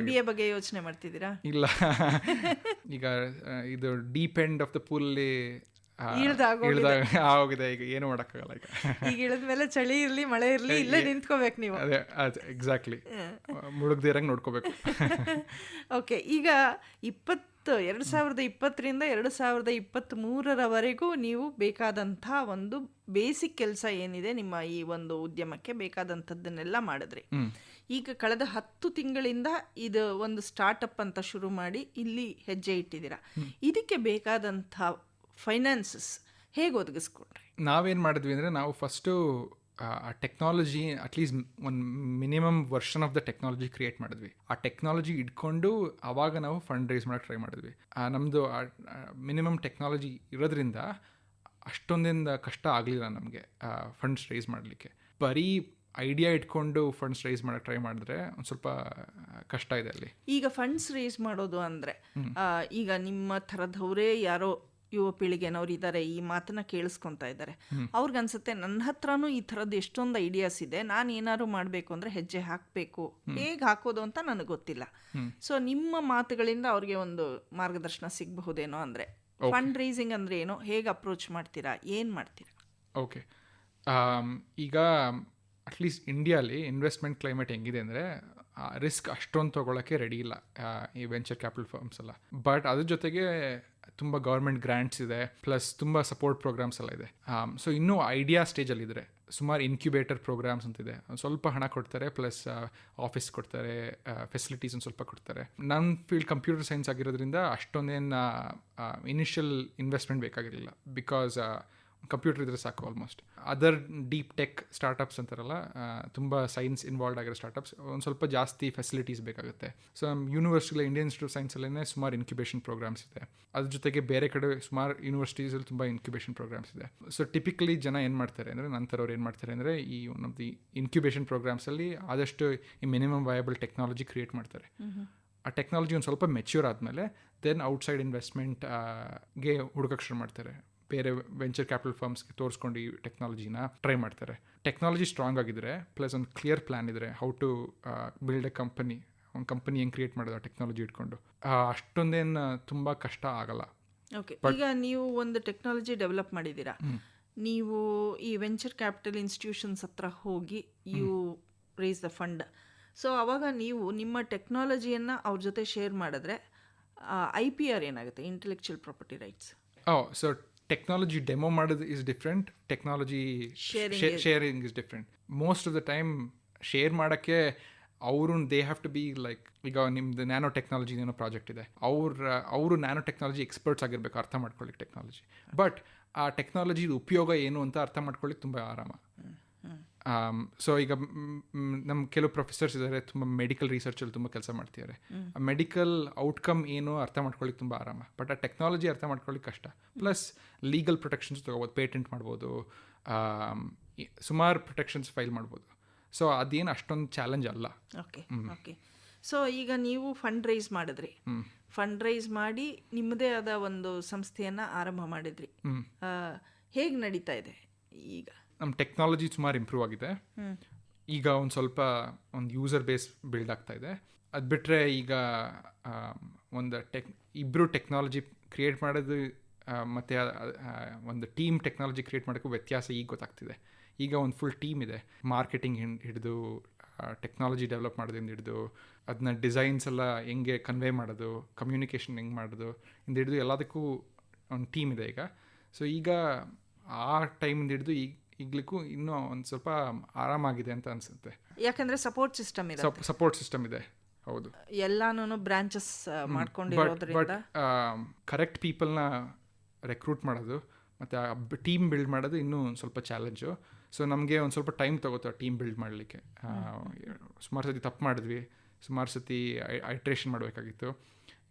MBA ಬಗ್ಗೆ ಯೋಚನೆ ಮಾಡ್ತಿದ್ದೀರಾ? ಇಲ್ಲ, ಈಗ ಇದು ಡೀಪ್ ಎಂಡ್ ಆಫ್ ದ ಪೂಲಲ್ಲಿ ಆಗೋಗಿದೆ. ಈಗ ಏನು ಮಾಡೋಕ್ಕಾಗಲ್ಲ. ಈಗ ಇಳಿದ್ಮೇಲೆ ಚಳಿ ಇರಲಿ ಮಳೆ ಇರಲಿ ಇಲ್ಲೇ ನಿಂತ್ಕೋಬೇಕು ನೀವು. ಅದೇ ಎಕ್ಸಾಕ್ಟ್ಲಿ, ಮುಳುಗ್ದಿರಂಗೆ ನೋಡ್ಕೋಬೇಕು. ಓಕೆ, ಈಗ 2020ರಿಂದ 2023ರವರೆಗೂ ನೀವು ಬೇಕಾದಂಥ ಒಂದು ಬೇಸಿಕ್ ಕೆಲಸ ಏನಿದೆ ನಿಮ್ಮ ಈ ಒಂದು ಉದ್ಯಮಕ್ಕೆ ಬೇಕಾದಂಥದ್ದನ್ನೆಲ್ಲ ಮಾಡಿದ್ರಿ. ಈಗ ಕಳೆದ 10 ತಿಂಗಳಿಂದ ಇದು ಒಂದು ಸ್ಟಾರ್ಟಪ್ ಅಂತ ಶುರು ಮಾಡಿ ಇಲ್ಲಿ ಹೆಜ್ಜೆ ಇಟ್ಟಿದ್ದೀರಾ. ಇದಕ್ಕೆ ಬೇಕಾದಂಥ ಫೈನಾನ್ಸಸ್ ಹೇಗೆ ಒದಗಿಸ್ಕೊಂಡ್ರಿ? ನಾವೇನು ಮಾಡಿದ್ವಿ ಅಂದರೆ, ನಾವು ಫಸ್ಟು ಆ ಟೆಕ್ನಾಲಜಿ ಅಟ್ಲೀಸ್ಟ್ ಒಂದು minimum version of the technology create ಮಾಡಿದ್ವಿ. ಆ ಟೆಕ್ನಾಲಜಿ ಇಟ್ಕೊಂಡು ಆವಾಗ ನಾವು ಫಂಡ್ ರೈಸ್ ಮಾಡೋಕ್ಕೆ ಟ್ರೈ ಮಾಡಿದ್ವಿ. ನಮ್ಮದು ಮಿನಿಮಮ್ ಟೆಕ್ನಾಲಜಿ ಇರೋದ್ರಿಂದ ಅಷ್ಟೊಂದಿಂದ ಕಷ್ಟ ಆಗಲಿಲ್ಲ ನಮಗೆ ಫಂಡ್ಸ್ ರೈಸ್ ಮಾಡಲಿಕ್ಕೆ. ಬರೀ ಐಡಿಯಾ ಇಟ್ಕೊಂಡು ಫಂಡ್ಸ್ ರೈಸ್ ಮಾಡೋಕ್ಕೆ ಟ್ರೈ ಮಾಡಿದ್ರೆ ಒಂದು ಸ್ವಲ್ಪ ಕಷ್ಟ ಇದೆ ಅಲ್ಲಿ. ಈಗ ಫಂಡ್ಸ್ ರೈಸ್ ಮಾಡೋದು ಅಂದರೆ ಈಗ ನಿಮ್ಮ ಥರದವರೇ ಯಾರೋ ಯುವ ಪೀಳಿಗೆನವ್ರು ಇದ್ದಾರೆ, ಈ ಮಾತನ್ನ ಕೇಳಿಸ್ಕೊತಾ ಇದ್ದಾರೆ. ಅವ್ರಿಗನ್ಸುತ್ತೆ ನನ್ನ ಹತ್ರನೂ ಈ ಥರದ್ದು ಎಷ್ಟೊಂದು ಐಡಿಯಾಸ್ ಇದೆ, ನಾನು ಏನಾದ್ರು ಮಾಡಬೇಕು ಅಂದರೆ ಹೆಜ್ಜೆ ಹಾಕಬೇಕು, ಹೇಗೆ ಹಾಕೋದು ಅಂತ ನನಗೆ ಗೊತ್ತಿಲ್ಲ. ಸೊ ನಿಮ್ಮ ಮಾತುಗಳಿಂದ ಅವ್ರಿಗೆ ಒಂದು ಮಾರ್ಗದರ್ಶನ ಸಿಗಬಹುದೇನೋ. ಅಂದರೆ ಫಂಡ್ ರೈಸಿಂಗ್ ಅಂದರೆ ಏನೋ, ಹೇಗೆ ಅಪ್ರೋಚ್ ಮಾಡ್ತೀರಾ, ಏನು ಮಾಡ್ತೀರಾ? ಓಕೆ, ಈಗ ಅಟ್ಲೀಸ್ಟ್ ಇಂಡಿಯಾಲಿ ಇನ್ವೆಸ್ಟ್ಮೆಂಟ್ ಕ್ಲೈಮೇಟ್ ಹೆಂಗಿದೆ ಅಂದರೆ ರಿಸ್ಕ್ ಅಷ್ಟೊಂದು ತೊಗೊಳಕ್ಕೆ ರೆಡಿ ಇಲ್ಲ ಈ ವೆಂಚರ್ ಕ್ಯಾಪಿಟಲ್ ಫರ್ಮ್ಸ್ ಎಲ್ಲ. ಬಟ್ ಅದ್ರ ಜೊತೆಗೆ ತುಂಬ ಗೌರ್ಮೆಂಟ್ ಗ್ರ್ಯಾಂಟ್ಸ್ ಇದೆ, ಪ್ಲಸ್ ತುಂಬ ಸಪೋರ್ಟ್ ಪ್ರೋಗ್ರಾಮ್ಸ್ ಎಲ್ಲ ಇದೆ. ಸೊ ಇನ್ನೂ ಐಡಿಯಾ ಸ್ಟೇಜಲ್ಲಿದ್ದರೆ ಸುಮಾರು ಇನ್ಕ್ಯುಬೇಟರ್ ಪ್ರೋಗ್ರಾಮ್ಸ್ ಅಂತಿದೆ. ಸ್ವಲ್ಪ ಹಣ ಕೊಡ್ತಾರೆ, ಪ್ಲಸ್ ಆಫೀಸ್ ಕೊಡ್ತಾರೆ, ಫೆಸಿಲಿಟೀಸ್ ಒಂದು ಸ್ವಲ್ಪ ಕೊಡ್ತಾರೆ. ನನ್ನ ಫೀಲ್ಡ್ ಕಂಪ್ಯೂಟರ್ ಸೈನ್ಸ್ ಆಗಿರೋದ್ರಿಂದ ಅಷ್ಟೊಂದೇನು ಇನಿಷಿಯಲ್ ಇನ್ವೆಸ್ಟ್ಮೆಂಟ್ ಬೇಕಾಗಿರಲಿಲ್ಲ. ಬಿಕಾಸ್ ಕಂಪ್ಯೂಟರ್ ಇದ್ರೆ ಸಾಕು. Almost other deep tech startups ಅಂತಾರಲ್ಲ, ತುಂಬ ಸೈನ್ಸ್ ಇನ್ವಾಲ್ವ್ ಆಗಿರೋ ಸ್ಟಾರ್ಟಪ್ಸ್, ಒಂದು ಸ್ವಲ್ಪ ಜಾಸ್ತಿ ಫೆಸಿಲಿಟೀಸ್ ಬೇಕಾಗುತ್ತೆ. ಸೊ ನಮ್ಮ ಯೂನಿವರ್ಸಿಟಿಲಿ ಇಂಡಿಯನ್ ಇನ್ಸ್ಟಿಟ್ಯೂಟ್ ಆಫ್ ಸೈನ್ಸಲ್ಲೇ ಸುಮಾರು ಇನ್ಕ್ಯುಬೇಷನ್ ಪ್ರೋಗ್ರಾಮ್ಸ್ ಇದೆ. ಅದ್ರ ಜೊತೆಗೆ ಬೇರೆ ಕಡೆ ಸುಮಾರು ಯೂನಿವರ್ಸಿಟೀಸಲ್ಲಿ ತುಂಬ ಇನ್ಕ್ಯುಬೇಷನ್ ಪ್ರೋಗ್ರಾಮ್ಸ್ ಇದೆ. ಸೊ ಟಿಪಿಕಲಿ ಜನ ಏನು ಮಾಡ್ತಾರೆ ಅಂದರೆ, ನಂತರವ್ರು ಏನು ಮಾಡ್ತಾರೆ ಅಂದರೆ, ಈ ಒನ್ ಆಫ್ ದಿ ಇನ್ಕ್ಯುಬೇಷನ್ ಪ್ರೋಗ್ರಾಮ್ಸಲ್ಲಿ ಆದಷ್ಟು ಈ ಮಿನಿಮಮ್ ವಯಬಲ್ ಟೆಕ್ನಾಲಜಿ ಕ್ರಿಯೇಟ್ ಮಾಡ್ತಾರೆ. ಆ ಟೆಕ್ನಾಲಜಿ ಒಂದು ಸ್ವಲ್ಪ ಮೆಚ್ಯೂರ್ ಆದಮೇಲೆ ದೆನ್ ಔಟ್ಸೈಡ್ ಇನ್ವೆಸ್ಟ್ಮೆಂಟ್ಗೆ ಹುಡುಕಕ್ಕೆ ಶುರು ಮಾಡ್ತಾರೆ. ಬೇರೆ ವೆಂಚರ್ ಕ್ಯಾಪಿಟಲ್ ಫರ್ಮ್ಸ್ಗೆ ತೋರಿಸ್ಕೊಂಡು ಈ ಟೆಕ್ನಾಲಜಿನ ಟ್ರೈ ಮಾಡ್ತಾರೆ. ಟೆಕ್ನಾಲಜಿ ಸ್ಟ್ರಾಂಗ್ ಆಗಿದ್ರೆ, ಪ್ಲಸ್ ಒಂದು ಕ್ಲಿಯರ್ ಪ್ಲ್ಯಾನ್ ಇದ್ದರೆ, how to build a company, ಒಂದು ಕಂಪನಿ ಹೆಂಗೆ ಕ್ರಿಯೇಟ್ ಮಾಡೋದು ಆ ಟೆಕ್ನಾಲಜಿ ಇಟ್ಕೊಂಡು, ಅಷ್ಟೊಂದೇನು ತುಂಬ ಕಷ್ಟ ಆಗಲ್ಲ. ಓಕೆ, ಈಗ ನೀವು ಒಂದು ಟೆಕ್ನಾಲಜಿ ಡೆವಲಪ್ ಮಾಡಿದ್ದೀರಾ, ನೀವು ಈ ವೆಂಚರ್ ಕ್ಯಾಪಿಟಲ್ ಇನ್ಸ್ಟಿಟ್ಯೂಷನ್ಸ್ ಹತ್ರ ಹೋಗಿ you raise the fund. So ಆವಾಗ ನೀವು ನಿಮ್ಮ ಟೆಕ್ನಾಲಜಿಯನ್ನು ಅವ್ರ ಜೊತೆ ಶೇರ್ ಮಾಡಿದ್ರೆ IPR ಏನಾಗುತ್ತೆ, intellectual property rights? So technology demo ಮಾಡೋದು is different, technology sharing is different. Most of the time share ಮಾಡೋಕ್ಕೆ they have to be like, ಈಗ ನಿಮ್ಮದು ನ್ಯಾನೋ ಟೆಕ್ನಾಲಜಿ ಏನೋ ಪ್ರಾಜೆಕ್ಟ್ ಇದೆ, ಅವರು ನ್ಯಾನೋ ಟೆಕ್ನಾಲಜಿ ಎಕ್ಸ್ಪರ್ಟ್ಸ್ ಆಗಿರಬೇಕು ಅರ್ಥ ಮಾಡ್ಕೊಳ್ಳಿಕ್ಕೆ ಟೆಕ್ನಾಲಜಿ. ಬಟ್ ಆ ಟೆಕ್ನಾಲಜಿ ಉಪಯೋಗ ಏನು ಅಂತ ಅರ್ಥ ಮಾಡ್ಕೊಳ್ಳಿಕ್ಕೆ ತುಂಬ ಆರಾಮ. ಸೊ ಈಗ ನಮ್ಮ ಕೆಲವು ಪ್ರೊಫೆಸರ್ಸ್ ಇದ್ದಾರೆ, ತುಂಬ ಮೆಡಿಕಲ್ ರಿಸರ್ಚಲ್ಲಿ ತುಂಬ ಕೆಲಸ ಮಾಡ್ತಿದ್ದಾರೆ. ಆ ಮೆಡಿಕಲ್ ಔಟ್ಕಮ್ ಏನು ಅರ್ಥ ಮಾಡ್ಕೊಳ್ಳಿಕ್ಕೆ ತುಂಬ ಆರಾಮ, ಬಟ್ ಆ ಟೆಕ್ನಾಲಜಿ ಅರ್ಥ ಮಾಡ್ಕೊಳ್ಳಿಕ್ಕೆ ಕಷ್ಟ. ಪ್ಲಸ್ ಲೀಗಲ್ ಪ್ರೊಟೆಕ್ಷನ್ಸ್ ತೊಗೋಬೋದು, ಪೇಟೆಂಟ್ ಮಾಡ್ಬೋದು, ಸುಮಾರು ಪ್ರೊಟೆಕ್ಷನ್ಸ್ ಫೈಲ್ ಮಾಡ್ಬೋದು. ಸೊ ಅದೇನು ಅಷ್ಟೊಂದು ಚಾಲೆಂಜ್ ಅಲ್ಲ. ಓಕೆ. ಸೊ ಈಗ ನೀವು ಫಂಡ್ ರೈಸ್ ಮಾಡಿದ್ರಿ, ಫಂಡ್ ರೈಸ್ ಮಾಡಿ ನಿಮ್ಮದೇ ಆದ ಒಂದು ಸಂಸ್ಥೆಯನ್ನು ಆರಂಭ ಮಾಡಿದ್ರಿ. ಹೇಗೆ ನಡೀತಾ ಇದೆ ಈಗ? ನಮ್ಮ ಟೆಕ್ನಾಲಜಿ ಸುಮಾರು ಇಂಪ್ರೂವ್ ಆಗಿದೆ. ಈಗ ಒಂದು ಯೂಸರ್ ಬೇಸ್ ಬಿಲ್ಡ್ ಆಗ್ತಾ ಇದೆ. ಅದು ಬಿಟ್ಟರೆ ಈಗ ಇಬ್ಬರು ಟೆಕ್ನಾಲಜಿ ಕ್ರಿಯೇಟ್ ಮಾಡೋದು ಮತ್ತು ಒಂದು ಟೀಮ್ ಟೆಕ್ನಾಲಜಿ ಕ್ರಿಯೇಟ್ ಮಾಡೋಕ್ಕೂ ವ್ಯತ್ಯಾಸ ಈಗ ಗೊತ್ತಾಗ್ತಿದೆ. ಈಗ ಒಂದು ಫುಲ್ ಟೀಮ್ ಇದೆ, ಮಾರ್ಕೆಟಿಂಗ್ ಹಿಡಿದು ಟೆಕ್ನಾಲಜಿ ಡೆವಲಪ್ ಮಾಡೋದ್ರಿಂದ ಹಿಡಿದು ಅದನ್ನ ಡಿಸೈನ್ಸ್ ಎಲ್ಲ ಹೆಂಗೆ ಕನ್ವೆ ಮಾಡೋದು, ಕಮ್ಯುನಿಕೇಷನ್ ಹೆಂಗೆ ಮಾಡೋದು ಇಂದ ಹಿಡಿದು ಎಲ್ಲದಕ್ಕೂ ಒಂದು ಟೀಮ್ ಇದೆ ಈಗ. ಸೊ ಈಗ ಆ ಟೈಮಿಂದ ಹಿಡಿದು ಈಗಲಿಕ್ಕೂ ಇನ್ನೂ ಒಂದು ಸ್ವಲ್ಪ ಆರಾಮಾಗಿದೆ ಅಂತ ಅನಿಸುತ್ತೆ. ಯಾಕಂದರೆ ಸಪೋರ್ಟ್ ಸಿಸ್ಟಮ್ ಇದೆ. ಹೌದು, ಎಲ್ಲಾನು ಬ್ರಾಂಚಸ್ ಮಾಡ್ಕೊಂಡಿರೋದ್ರಿಂದ ಕರೆಕ್ಟ್ ಪೀಪಲ್ನ ರೆಕ್ರೂಟ್ ಮಾಡೋದು ಮತ್ತು ಆ ಟೀಮ್ ಬಿಲ್ಡ್ ಮಾಡೋದು ಇನ್ನೂ ಸ್ವಲ್ಪ ಚಾಲೆಂಜು. ಸೊ ನಮಗೆ ಒಂದು ಸ್ವಲ್ಪ ಟೈಮ್ ತೊಗೋತು ಆ ಟೀಮ್ ಬಿಲ್ಡ್ ಮಾಡಲಿಕ್ಕೆ. ಸುಮಾರು ಸತಿ ತಪ್ಪು ಮಾಡಿದ್ವಿ, ಸುಮಾರು ಸತಿ ಐಟ್ರೇಷನ್ ಮಾಡಬೇಕಾಗಿತ್ತು.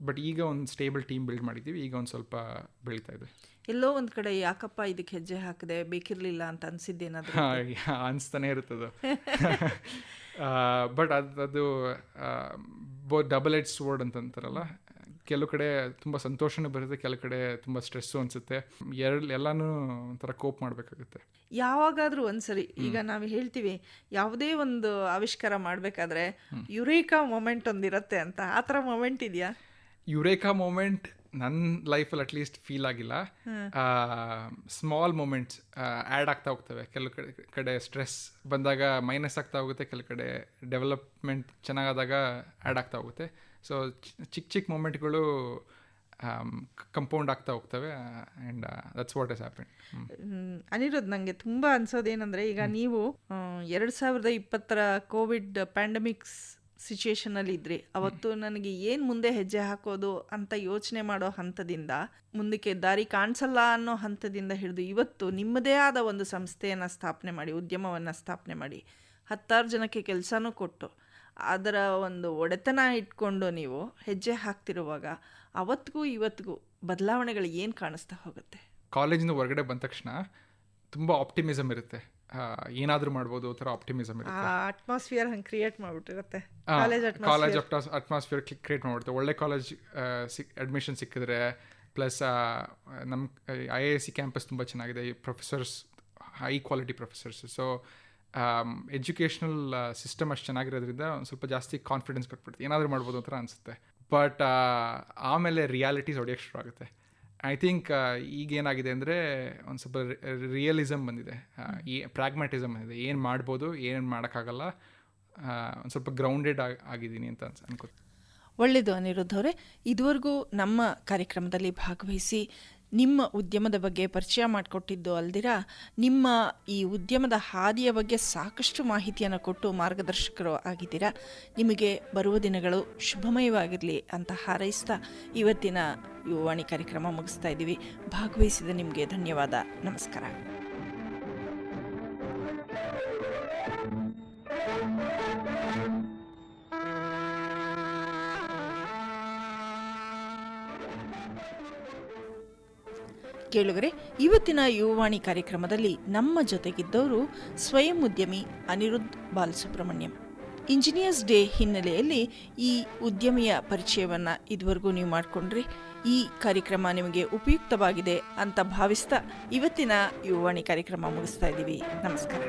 ಬಟ್ ಈಗ ಒಂದು ಸ್ಟೇಬಲ್ ಟೀಮ್ ಬಿಲ್ಡ್ ಮಾಡಿದ್ದೀವಿ, ಈಗ ಒಂದು ಸ್ವಲ್ಪ ಬೆಳೀತಾ ಇದೆ. ಎಲ್ಲೋ ಒಂದು ಕಡೆ ಯಾಕಪ್ಪ ಇದಕ್ಕೆ ಹೆಜ್ಜೆ ಹಾಕಿದೆ, ಬೇಕಿರಲಿಲ್ಲ ಅಂತ ಅನಿಸಿದ್ದೇನಾದ್ರು? ಅನಿಸ್ತಾನೆ ಇರ್ತದೆ. ಬಟ್ ಅದು ಡಬಲ್ ಎಡ್ಜ್ ಸ್ವರ್ಡ್ ಅಂತಂತಾರಲ್ಲ, ಕೆಲವು ಕಡೆ ತುಂಬ ಸಂತೋಷನೂ ಬರುತ್ತೆ, ಕೆಲವು ಕಡೆ ತುಂಬ ಸ್ಟ್ರೆಸ್ಸು ಅನಿಸುತ್ತೆ. ಎಲ್ಲನೂ ಒಂಥರ ಕೋಪ್ ಮಾಡಬೇಕಾಗುತ್ತೆ. ಯಾವಾಗಾದರೂ ಒಂದ್ಸರಿ ಈಗ ನಾವು ಹೇಳ್ತೀವಿ ಯಾವುದೇ ಒಂದು ಆವಿಷ್ಕಾರ ಮಾಡಬೇಕಾದ್ರೆ ಯುರೇಕಾ ಮೊಮೆಂಟ್ ಒಂದಿರುತ್ತೆ ಅಂತ, ಆ ಥರ ಮೊಮೆಂಟ್ ಇದೆಯಾ? ಯುರೇಕಾ ಮೊಮೆಂಟ್ ನನ್ನ ಲೈಫಲ್ಲಿ ಅಟ್ಲೀಸ್ಟ್ ಫೀಲ್ ಆಗಿಲ್ಲ. ಸ್ಮಾಲ್ ಮೊಮೆಂಟ್ಸ್ ಆ್ಯಡ್ ಆಗ್ತಾ ಹೋಗ್ತವೆ. ಕೆಲವು ಕಡೆ ಸ್ಟ್ರೆಸ್ ಬಂದಾಗ ಮೈನಸ್ ಆಗ್ತಾ ಹೋಗುತ್ತೆ, ಕೆಲವು ಕಡೆ ಡೆವಲಪ್ಮೆಂಟ್ ಚೆನ್ನಾಗಾದಾಗ ಆ್ಯಡ್ ಆಗ್ತಾ ಹೋಗುತ್ತೆ. ಸೊ ಚಿಕ್ಕ ಮೊಮೆಂಟ್ಗಳು ಕಂಪೌಂಡ್ ಆಗ್ತಾ ಹೋಗ್ತವೆ. And that's what has happened. Aniruddh, ನನಗೆ ತುಂಬ ಅನ್ಸೋದೇನೆಂದರೆ, ಈಗ ನೀವು 2020 ಕೋವಿಡ್ ಪ್ಯಾಂಡಮಿಕ್ಸ್ ಸಿಚುಯೇಷನಲ್ಲಿ ಇದ್ರಿ. ಅವತ್ತು ನನಗೆ ಏನು ಮುಂದೆ ಹೆಜ್ಜೆ ಹಾಕೋದು ಅಂತ ಯೋಚನೆ ಮಾಡೋ ಹಂತದಿಂದ, ಮುಂದಕ್ಕೆ ದಾರಿ ಕಾಣಿಸಲ್ಲ ಅನ್ನೋ ಹಂತದಿಂದ ಹಿಡಿದು ಇವತ್ತು ನಿಮ್ಮದೇ ಆದ ಒಂದು ಸಂಸ್ಥೆಯನ್ನು ಸ್ಥಾಪನೆ ಮಾಡಿ, ಉದ್ಯಮವನ್ನು ಸ್ಥಾಪನೆ ಮಾಡಿ, 10 ಜನಕ್ಕೆ ಕೆಲಸನೂ ಕೊಟ್ಟು ಅದರ ಒಂದು ಒಡೆತನ ಇಟ್ಕೊಂಡು ನೀವು ಹೆಜ್ಜೆ ಹಾಕ್ತಿರುವಾಗ ಅವತ್ತಿಗೂ ಇವತ್ತಿಗೂ ಬದಲಾವಣೆಗಳು ಏನು ಕಾಣಿಸ್ತಾ ಹೋಗುತ್ತೆ? ಕಾಲೇಜಿಂದ ಹೊರಗಡೆ ಬಂದ ತಕ್ಷಣ ತುಂಬ ಆಪ್ಟಿಮಿಸಮ್ ಇರುತ್ತೆ, ಏನಾದರೂ ಮಾಡ್ಬೋದು ಥರ ಆಪ್ಟಿಮಿಸಮ್ ಇರುತ್ತೆ. ಅಟ್ಮಾಸ್ಫಿಯರ್ ಹಂಗೆ ಕ್ರಿಯೇಟ್ ಮಾಡಿಬಿಟ್ಟಿರುತ್ತೆ, ಕಾಲೇಜ್ ಅಟ್ಮಾಸ್ಫಿಯರ್ ಕ್ರಿಯೇಟ್ ಮಾಡಿಬಿಡುತ್ತೆ. ಒಳ್ಳೆ ಕಾಲೇಜ್ ಅಡ್ಮಿಷನ್ ಸಿಕ್ಕಿದ್ರೆ, ಪ್ಲಸ್ ನಮ್ಮ IISc ಕ್ಯಾಂಪಸ್ ತುಂಬ ಚೆನ್ನಾಗಿದೆ, professors high quality professors. So educational system ಅಷ್ಟು ಚೆನ್ನಾಗಿರೋದ್ರಿಂದ ಒಂದು ಸ್ವಲ್ಪ ಜಾಸ್ತಿ ಕಾನ್ಫಿಡೆನ್ಸ್ ಕೊಟ್ಬಿಡುತ್ತೆ, ಏನಾದರೂ ಮಾಡ್ಬೋದು ಅಂತ ಅನಿಸುತ್ತೆ. ಬಟ್ ಆಮೇಲೆ ರಿಯಾಲಿಟೀಸ್ ಹೊಡೆಯೋಕ್ಕೆ ಶುರು ಆಗುತ್ತೆ. ಐ ಥಿಂಕ್ ಈಗೇನಾಗಿದೆ ಅಂದರೆ ಒಂದು ಸ್ವಲ್ಪ ರಿಯಲಿಸಮ್ ಬಂದಿದೆ, ಪ್ರಾಗ್ಮ್ಯಾಟಿಸಮ್ ಬಂದಿದೆ. ಏನು ಮಾಡ್ಬೋದು, ಏನು ಮಾಡೋಕ್ಕಾಗಲ್ಲ, ಒಂದು ಸ್ವಲ್ಪ ಗ್ರೌಂಡೆಡ್ ಆಗಿದ್ದೀನಿ ಅಂತ ಅನ್ಕೋತೀನಿ. ಒಳ್ಳೆಯದು ಅನಿರುದ್ಧ್ ಅವರೇ, ಇದುವರೆಗೂ ನಮ್ಮ ಕಾರ್ಯಕ್ರಮದಲ್ಲಿ ಭಾಗವಹಿಸಿ ನಿಮ್ಮ ಉದ್ಯಮದ ಬಗ್ಗೆ ಪರಿಚಯ ಮಾಡಿಕೊಟ್ಟಿದ್ದು ಅಲ್ದಿರ, ನಿಮ್ಮ ಈ ಉದ್ಯಮದ ಹಾದಿಯ ಬಗ್ಗೆ ಸಾಕಷ್ಟು ಮಾಹಿತಿಯನ್ನು ಕೊಟ್ಟು ಮಾರ್ಗದರ್ಶಕರು ಆಗಿದ್ದೀರಾ. ನಿಮಗೆ ಬರುವ ದಿನಗಳು ಶುಭಮಯವಾಗಿರಲಿ ಅಂತ ಹಾರೈಸ್ತಾ ಇವತ್ತಿನ ಯುವವಾಣಿ ಕಾರ್ಯಕ್ರಮ ಮುಗಿಸ್ತಾ ಇದ್ದೀವಿ. ಭಾಗವಹಿಸಿದ ನಿಮಗೆ ಧನ್ಯವಾದ. ನಮಸ್ಕಾರ. ಕೇಳುಗರೆ, ಇವತ್ತಿನ ಯುವವಾಣಿ ಕಾರ್ಯಕ್ರಮದಲ್ಲಿ ನಮ್ಮ ಜೊತೆಗಿದ್ದವರು ಸ್ವಯಂ ಉದ್ಯಮಿ ಅನಿರುದ್ಧ್ ಬಾಲಸುಬ್ರಹ್ಮಣ್ಯಂ. ಇಂಜಿನಿಯರ್ಸ್ ಡೇ ಹಿನ್ನೆಲೆಯಲ್ಲಿ ಈ ಉದ್ಯಮಿಯ ಪರಿಚಯವನ್ನು ಇದುವರೆಗೂ ನೀವು ಮಾಡಿಕೊಂಡ್ರಿ. ಈ ಕಾರ್ಯಕ್ರಮ ನಿಮಗೆ ಉಪಯುಕ್ತವಾಗಿದೆ ಅಂತ ಭಾವಿಸ್ತಾ ಇವತ್ತಿನ ಯುವವಾಣಿ ಕಾರ್ಯಕ್ರಮ ಮುಗಿಸ್ತಾ ಇದ್ದೀವಿ. ನಮಸ್ಕಾರ.